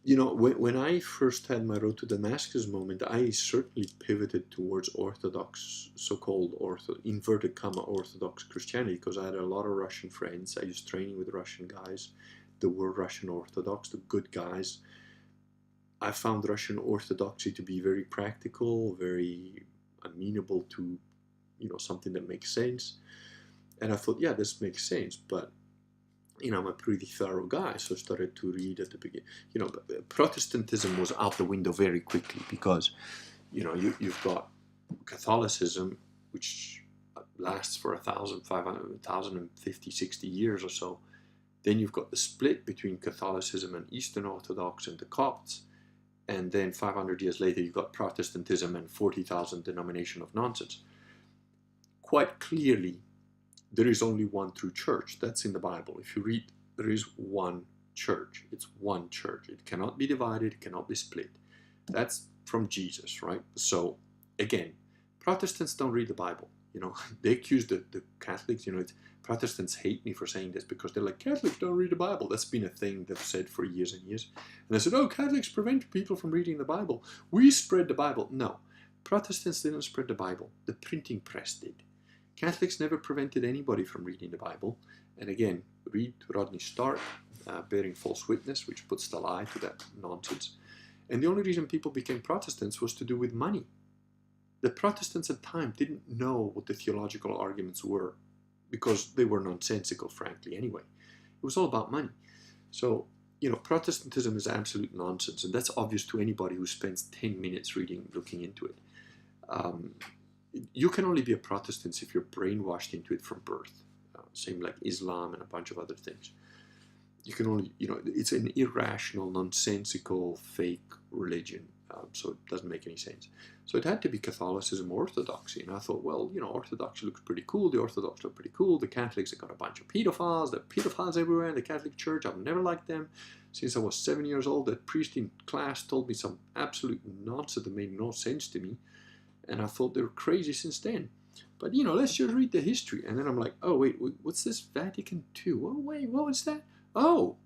You know, when I first had my road to Damascus moment, I certainly pivoted towards Orthodox, so-called inverted comma Orthodox Christianity, because I had a lot of Russian friends. I used training with Russian guys that were Russian Orthodox, the good guys. I found Russian Orthodoxy to be very practical, very amenable to, you know, something that makes sense. And I thought, yeah, this makes sense, but you know, I'm a pretty thorough guy, so I started to read at the beginning. You know, Protestantism was out the window very quickly because, you know, you've got Catholicism, which lasts for 1,050, 60 years or so. Then you've got the split between Catholicism and Eastern Orthodox and the Copts. And then 500 years later, you've got Protestantism and 40,000 denomination of nonsense. Quite clearly, there is only one true church. That's in the Bible. If you read, there is one church. It's one church. It cannot be divided. It cannot be split. That's from Jesus, right? So, again, Protestants don't read the Bible. You know, they accuse the Catholics. You know, Protestants hate me for saying this because they're like, Catholics don't read the Bible. That's been a thing they've said for years and years. And I said, oh, Catholics prevent people from reading the Bible. We spread the Bible. No, Protestants didn't spread the Bible. The printing press did. Catholics never prevented anybody from reading the Bible. And again, read Rodney Stark, Bearing False Witness, which puts the lie to that nonsense. And the only reason people became Protestants was to do with money. The Protestants at the time didn't know what the theological arguments were because they were nonsensical, frankly, anyway. It was all about money. So, you know, Protestantism is absolute nonsense, and that's obvious to anybody who spends 10 minutes looking into it. You can only be a Protestant if you're brainwashed into it from birth. Same like Islam and a bunch of other things. You can only, you know, it's an irrational, nonsensical, fake religion. So it doesn't make any sense. So it had to be Catholicism or Orthodoxy. And I thought, well, you know, Orthodoxy looks pretty cool. The Orthodox look pretty cool. The Catholics have got a bunch of pedophiles. There are pedophiles everywhere in the Catholic Church. I've never liked them. Since I was 7 years old, that priest in class told me some absolute nonsense that made no sense to me. And I thought they were crazy since then. But, you know, let's just read the history. And then I'm like, oh, wait, what's this Vatican II? Oh, wait, what was that? Oh,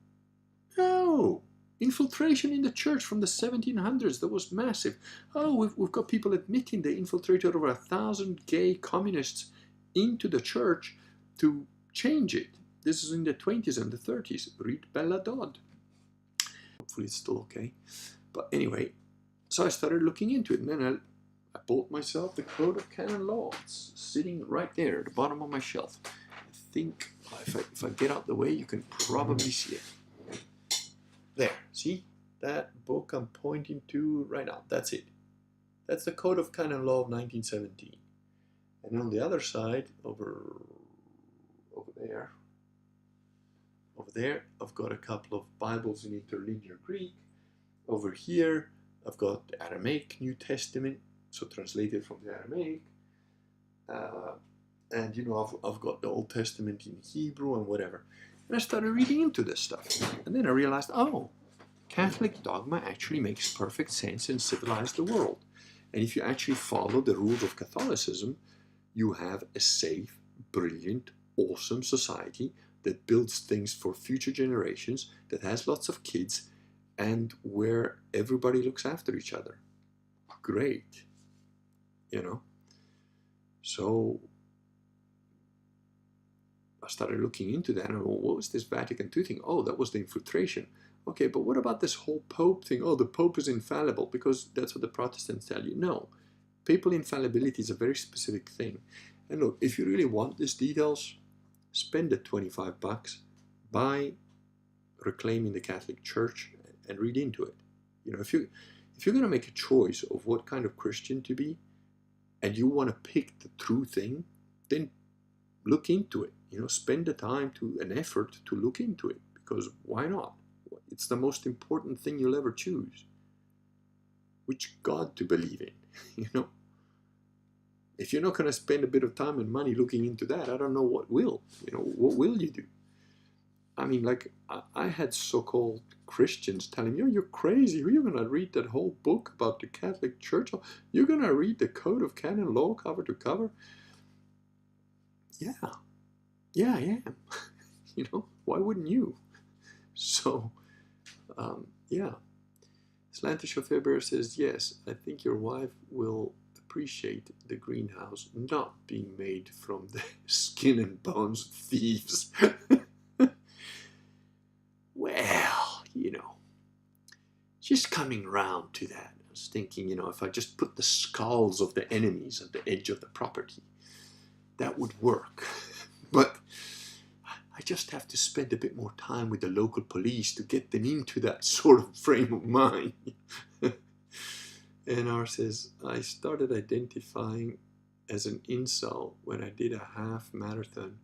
no. Infiltration in the church from the 1700s. That was massive. Oh, we've got people admitting they infiltrated over 1,000 gay communists into the church to change it. This is in the 20s and the 30s. Read Bella Dodd. Hopefully it's still okay. But anyway, so I started looking into it. And then I bought myself the Code of Canon Law. It's sitting right there at the bottom of my shelf. I think if I get out the way, you can probably see it. There, see? That book I'm pointing to right now. That's it. That's the Code of Canon Law of 1917. And on the other side, over there, I've got a couple of Bibles in interlinear Greek. Over here, I've got the Aramaic New Testament, so translated from the Aramaic. And, you know, I've got the Old Testament in Hebrew and whatever. And I started reading into this stuff. And then I realized, oh, Catholic dogma actually makes perfect sense and civilized the world. And if you actually follow the rules of Catholicism, you have a safe, brilliant, awesome society that builds things for future generations, that has lots of kids, and where everybody looks after each other. Great. You know? So I started looking into that, and what was this Vatican II thing? Oh, that was the infiltration. Okay, but what about this whole Pope thing? Oh, the Pope is infallible, because that's what the Protestants tell you. No, papal infallibility is a very specific thing. And look, if you really want these details, spend the $25, buy Reclaiming the Catholic Church, and read into it. You know, if you're going to make a choice of what kind of Christian to be, and you want to pick the true thing, then look into it. You know, spend the time an effort to look into it, because why not? It's the most important thing you'll ever choose. Which God to believe in, you know? If you're not going to spend a bit of time and money looking into that, I don't know what will. You know, what will you do? I mean, like, I had so-called Christians telling me, oh, you're crazy. You're going to read that whole book about the Catholic Church? You're going to read the Code of Canon Law cover to cover? Yeah, I am. You know, why wouldn't you? So, yeah. Slantish of Faber says, yes, I think your wife will appreciate the greenhouse not being made from the skin and bones of thieves. Well, you know, just coming round to that. I was thinking, you know, if I just put the skulls of the enemies at the edge of the property, that would work. But I just have to spend a bit more time with the local police to get them into that sort of frame of mind. NR says, I started identifying as an incel when I did a half marathon,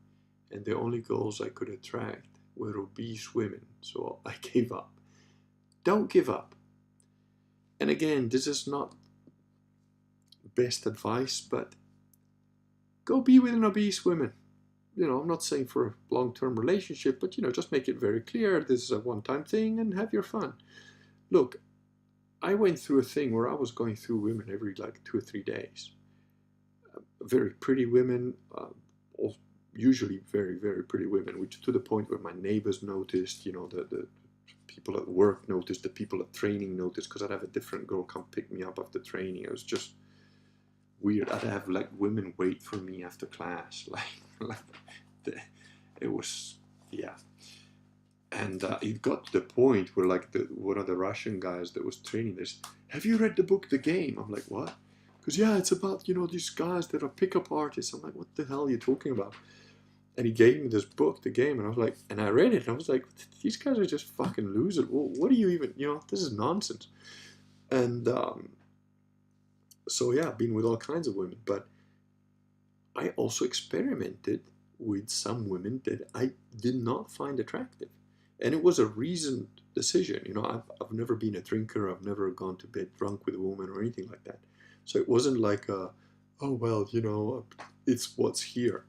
and the only girls I could attract were obese women, so I gave up. Don't give up. And again, this is not best advice, but go be with an obese woman. You know, I'm not saying for a long-term relationship, but, you know, just make it very clear this is a one-time thing and have your fun. Look, I went through a thing where I was going through women every like 2 or 3 days. Very pretty women, usually very, very pretty women, which to the point where my neighbors noticed, you know, the people at work noticed, the people at training noticed, because I'd have a different girl come pick me up after training. It was just weird. I'd have like women wait for me after class. It was, yeah. And it got to the point where like one of the Russian guys that was training this, have you read the book The Game? I'm like, what? Because yeah, it's about, you know, these guys that are pickup artists. I'm like, what the hell are you talking about? And he gave me this book, The Game, and I was like, and I read it, and I was like, these guys are just fucking losers. What do you even, you know, this is nonsense. And so yeah, I've been with all kinds of women, but I also experimented with some women that I did not find attractive. And it was a reasoned decision. You know, I've never been a drinker. I've never gone to bed drunk with a woman or anything like that. So it wasn't like, oh, well, you know, it's what's here.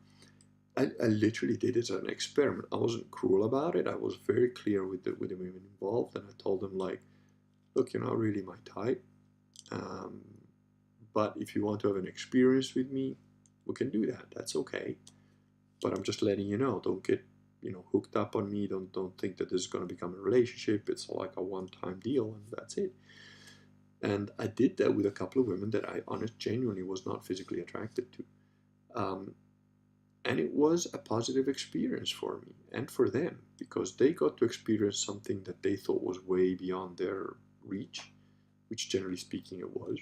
I literally did it as an experiment. I wasn't cruel about it. I was very clear with the women involved. And I told them, like, look, you're not really my type. But if you want to have an experience with me, we can do that. That's okay. But I'm just letting you know, don't get, you know, hooked up on me. Don't think that this is going to become a relationship. It's like a one-time deal, and that's it. And I did that with a couple of women that I genuinely was not physically attracted to. And it was a positive experience for me and for them, because they got to experience something that they thought was way beyond their reach, which generally speaking it was.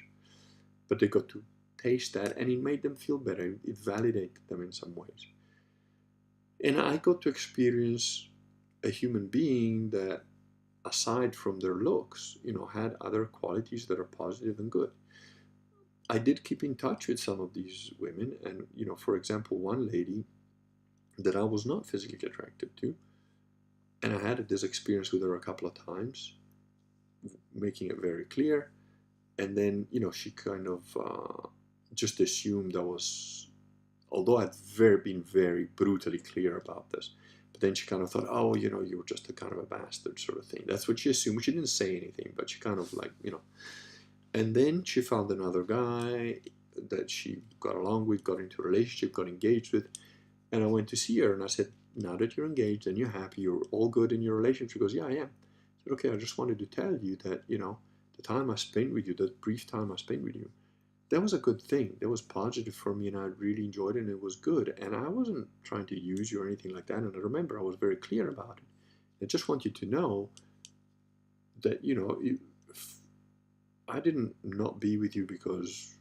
But they got to taste that, and it made them feel better. It validated them in some ways. And I got to experience a human being that, aside from their looks, you know, had other qualities that are positive and good. I did keep in touch with some of these women, and, you know, for example, one lady that I was not physically attracted to, and I had this experience with her a couple of times, making it very clear, and then, you know, she kind of just assumed I was, although I'd been very brutally clear about this, but then she kind of thought, oh, you know, you were just a kind of a bastard sort of thing. That's what she assumed. She didn't say anything, but she kind of like, you know. And then she found another guy that she got along with, got into a relationship, got engaged with. And I went to see her and I said, now that you're engaged and you're happy, you're all good in your relationship. She goes, yeah, I am. I said, okay, I just wanted to tell you that, you know, the time I spent with you, that brief time I spent with you, that was a good thing. That was positive for me and I really enjoyed it and it was good. And I wasn't trying to use you or anything like that. And I remember I was very clear about it. I just want you to know that, you know, I didn't not be with you because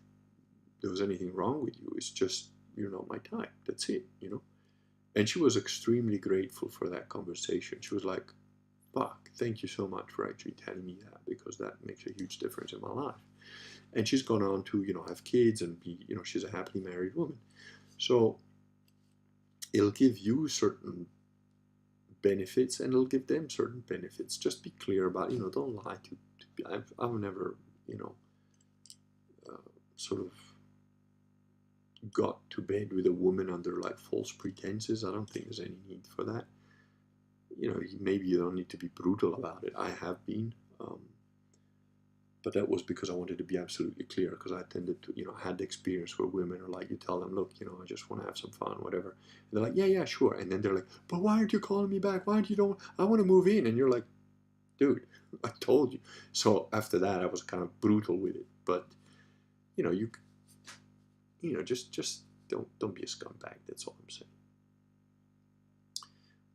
there was anything wrong with you. It's just you're not my type. That's it, you know. And she was extremely grateful for that conversation. She was like, fuck, thank you so much for actually telling me that because that makes a huge difference in my life. And she's gone on to, you know, have kids and be, you know, she's a happily married woman. So it'll give you certain benefits and it'll give them certain benefits. Just be clear about, you know, don't lie to I've never, you know, sort of got to bed with a woman under like false pretenses. I don't think there's any need for that. You know, maybe you don't need to be brutal about it. I have been, but that was because I wanted to be absolutely clear. Because I tended to, you know, I had the experience where women are like, you tell them, look, you know, I just want to have some fun, whatever. And they're like, yeah, yeah, sure. And then they're like, but why aren't you calling me back? Why aren't you don't? I want to move in. And you're like, dude, I told you. So after that, I was kind of brutal with it. But you know, you know, just don't be a scumbag. That's all I'm saying.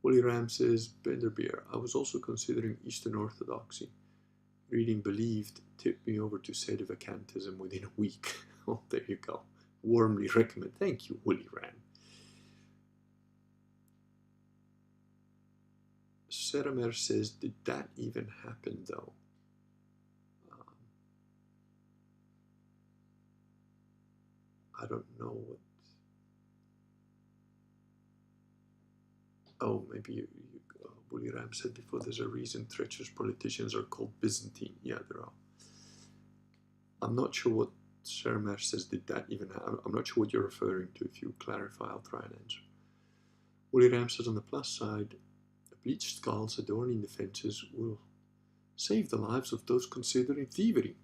Willie Ram says, Bender Beer, I was also considering Eastern Orthodoxy. Reading Believed tipped me over to sedevacantism within a week. Oh, there you go. Warmly recommend. Thank you, Willie Ram. Seramer says, did that even happen though? I don't know what. Oh, maybe Willie Ram said before, there's a reason treacherous politicians are called Byzantine. Yeah, there are. I'm not sure what Shermer says, did that even happen? I'm not sure what you're referring to. If you clarify, I'll try and answer. Willie Ram says, on the plus side, bleached skulls adorning the fences will save the lives of those considering thievery.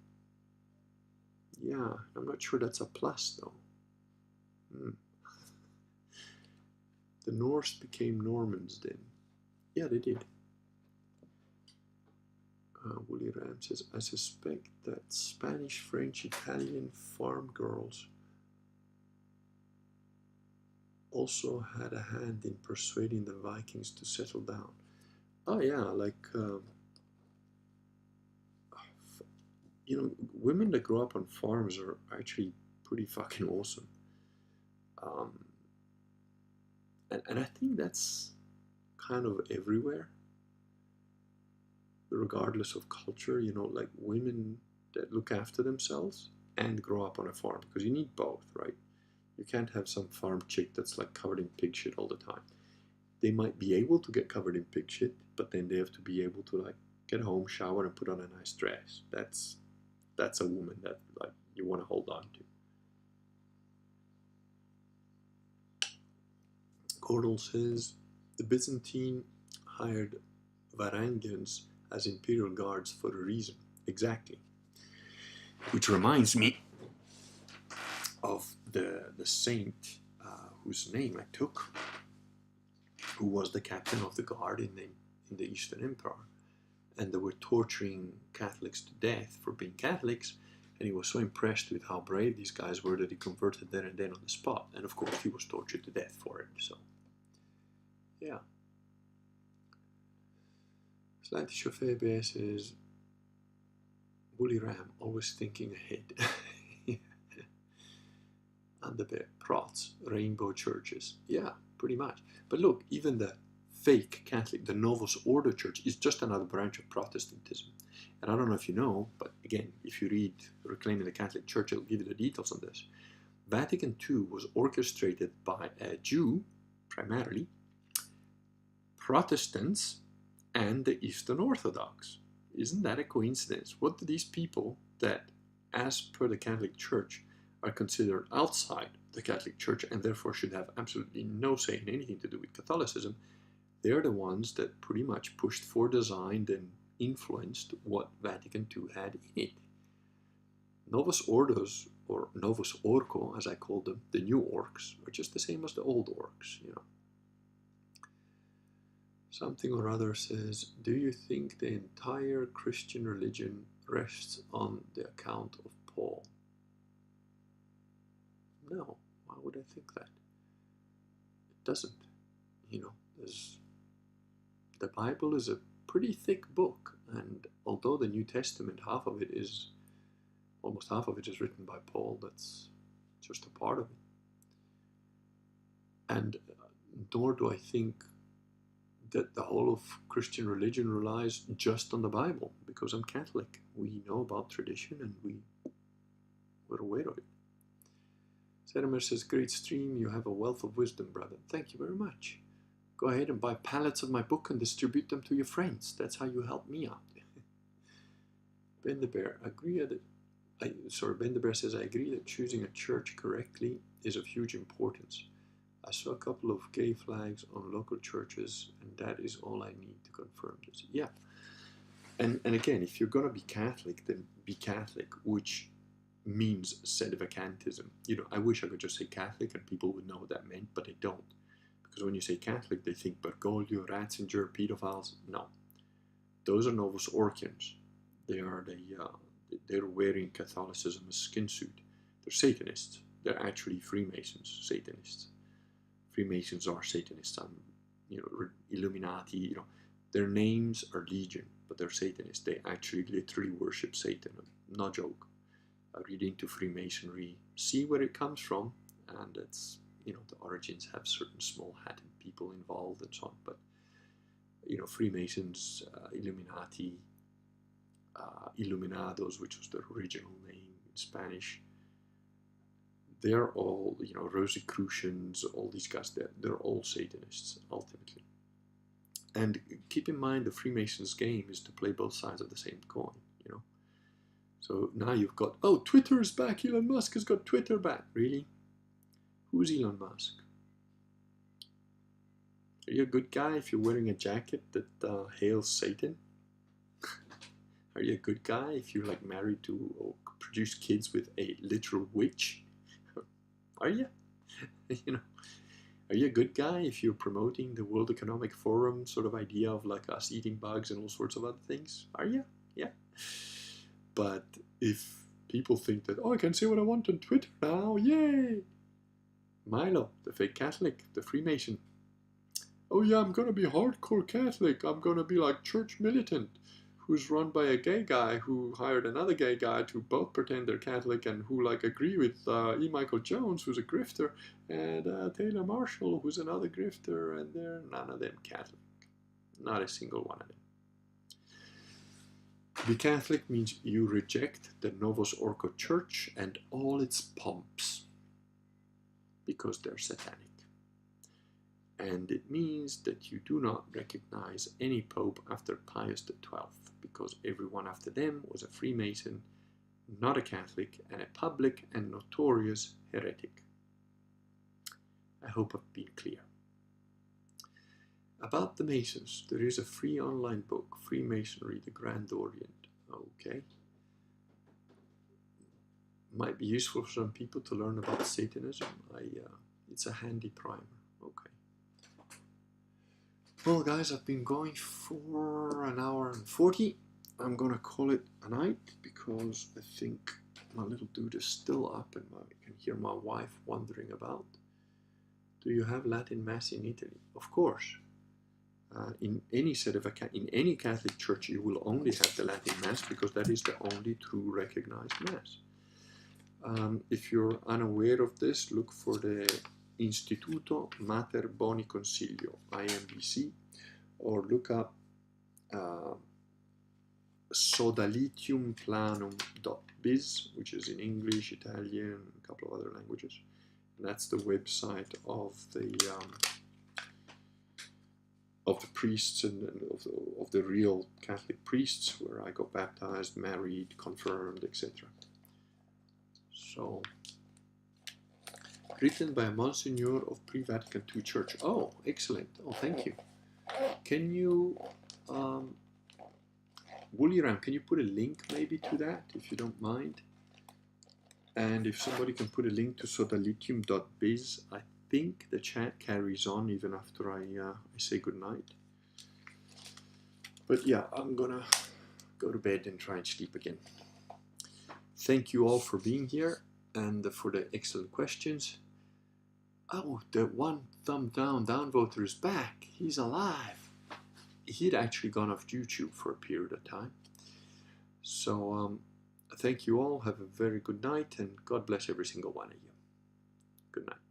Yeah, I'm not sure that's a plus though. The Norse became Normans then. Yeah, they did. Willie Ram says, I suspect that Spanish, French, Italian farm girls also had a hand in persuading the Vikings to settle down. Oh yeah, like, you know, women that grow up on farms are actually pretty fucking awesome. And I think that's kind of everywhere, regardless of culture, you know, like women that look after themselves and grow up on a farm, because you need both, right? You can't have some farm chick that's like covered in pig shit all the time. They might be able to get covered in pig shit, but then they have to be able to like get home, shower, and put on a nice dress. That's a woman that like you want to hold on to. Cordell says, the Byzantine hired Varangians as imperial guards for a reason. Exactly. Which reminds me of the saint whose name I took, who was the captain of the guard in the Eastern Empire. And they were torturing Catholics to death for being Catholics. And he was so impressed with how brave these guys were that he converted there and then on the spot. And of course, he was tortured to death for it. So, yeah. Slanty Chauffeur says, Willie Ram, always thinking ahead. And the Prots, rainbow churches. Yeah, pretty much. But look, even the fake Catholic, the Novus Ordo Church, is just another branch of Protestantism. And I don't know if you know, but again, if you read Reclaiming the Catholic Church, it'll give you the details on this. Vatican II was orchestrated by a Jew, primarily, Protestants, and the Eastern Orthodox. Isn't that a coincidence? What do these people that, as per the Catholic Church, are considered outside the Catholic Church and therefore should have absolutely no say in anything to do with Catholicism, they're the ones that pretty much pushed for, designed, and influenced what Vatican II had in it. Novus Ordos, or Novus Orco, as I call them, the new orcs, are just the same as the old orcs, you know. Something or other says, do you think the entire Christian religion rests on the account of Paul? No, why would I think that? It doesn't. You know, the Bible is a pretty thick book, and although the New Testament, almost half of it is written by Paul, that's just a part of it. And nor do I think that the whole of Christian religion relies just on the Bible, because I'm Catholic. We know about tradition and we're aware of it. Sedimer says, great stream, you have a wealth of wisdom, brother. Thank you very much. Go ahead and buy pallets of my book and distribute them to your friends. That's how you help me out. Ben the Bear, Ben the Bear says, I agree that choosing a church correctly is of huge importance. I saw a couple of gay flags on local churches, and that is all I need to confirm this. Yeah. And again, if you're going to be Catholic, then be Catholic, which means sedevacantism. You know, I wish I could just say Catholic and people would know what that meant, but they don't. Because when you say Catholic, they think Bergoglio, Ratzinger, pedophiles. No. Those are Novus Orchians. They're wearing Catholicism as skin suit. They're Satanists. They're actually Freemasons, Satanists. Freemasons are Satanists. Illuminati, you know. Their names are Legion, but they're Satanists. They actually literally worship Satan. No joke. Read into Freemasonry, see where it comes from, and it's, you know, the origins have certain small-hatted people involved and so on. But, you know, Freemasons, Illuminati, Illuminados, which was their original name in Spanish, they're all, you know, Rosicrucians, all these guys, they're all Satanists, ultimately. And keep in mind, the Freemasons' game is to play both sides of the same coin, you know. So now you've got, oh, Twitter is back, Elon Musk has got Twitter back. Really? Who's Elon Musk? Are you a good guy if you're wearing a jacket that hails Satan? Are you a good guy if you're like married to or produce kids with a literal witch? Are you? You know, are you a good guy if you're promoting the World Economic Forum sort of idea of like us eating bugs and all sorts of other things? Are you? Yeah. But if people think that, oh, I can say what I want on Twitter now, yay! Milo, the fake Catholic, the Freemason. Oh yeah, I'm going to be hardcore Catholic. I'm going to be like church militant, who's run by a gay guy who hired another gay guy to both pretend they're Catholic and who like agree with E. Michael Jones, who's a grifter, and Taylor Marshall, who's another grifter, and they're none of them Catholic. Not a single one of them. To be Catholic means you reject the Novus Ordo Church and all its pomps, because they're satanic. And it means that you do not recognize any pope after Pius XII, because everyone after them was a Freemason, not a Catholic, and a public and notorious heretic. I hope I've been clear. About the Masons, there is a free online book, Freemasonry, the Grand Orient. Okay. Might be useful for some people to learn about Satanism. It's a handy primer. Okay. Well, guys, I've been going for an hour and 40. I'm going to call it a night because I think my little dude is still up and I can hear my wife wondering about. Do you have Latin Mass in Italy? Of course. In any Catholic church, you will only have the Latin Mass because that is the only true recognized Mass. If you're unaware of this, look for the Instituto Mater Boni Consiglio, IMBC, or look up sodalitiumplanum.biz, which is in English, Italian, a couple of other languages. And that's the website of the priests and of the real Catholic priests, where I got baptized, married, confirmed, etc. So, written by a Monsignor of Pre-Vatican II Church. Oh, excellent. Oh, thank you. Can you, Woollyram, can you put a link maybe to that, if you don't mind? And if somebody can put a link to sodalitium.biz, I think the chat carries on even after I say goodnight. But yeah, I'm gonna go to bed and try and sleep again. Thank you all for being here and for the excellent questions. Oh, the one thumb down voter is back. He's alive. He'd actually gone off YouTube for a period of time. So thank you all. Have a very good night, and God bless every single one of you. Good night.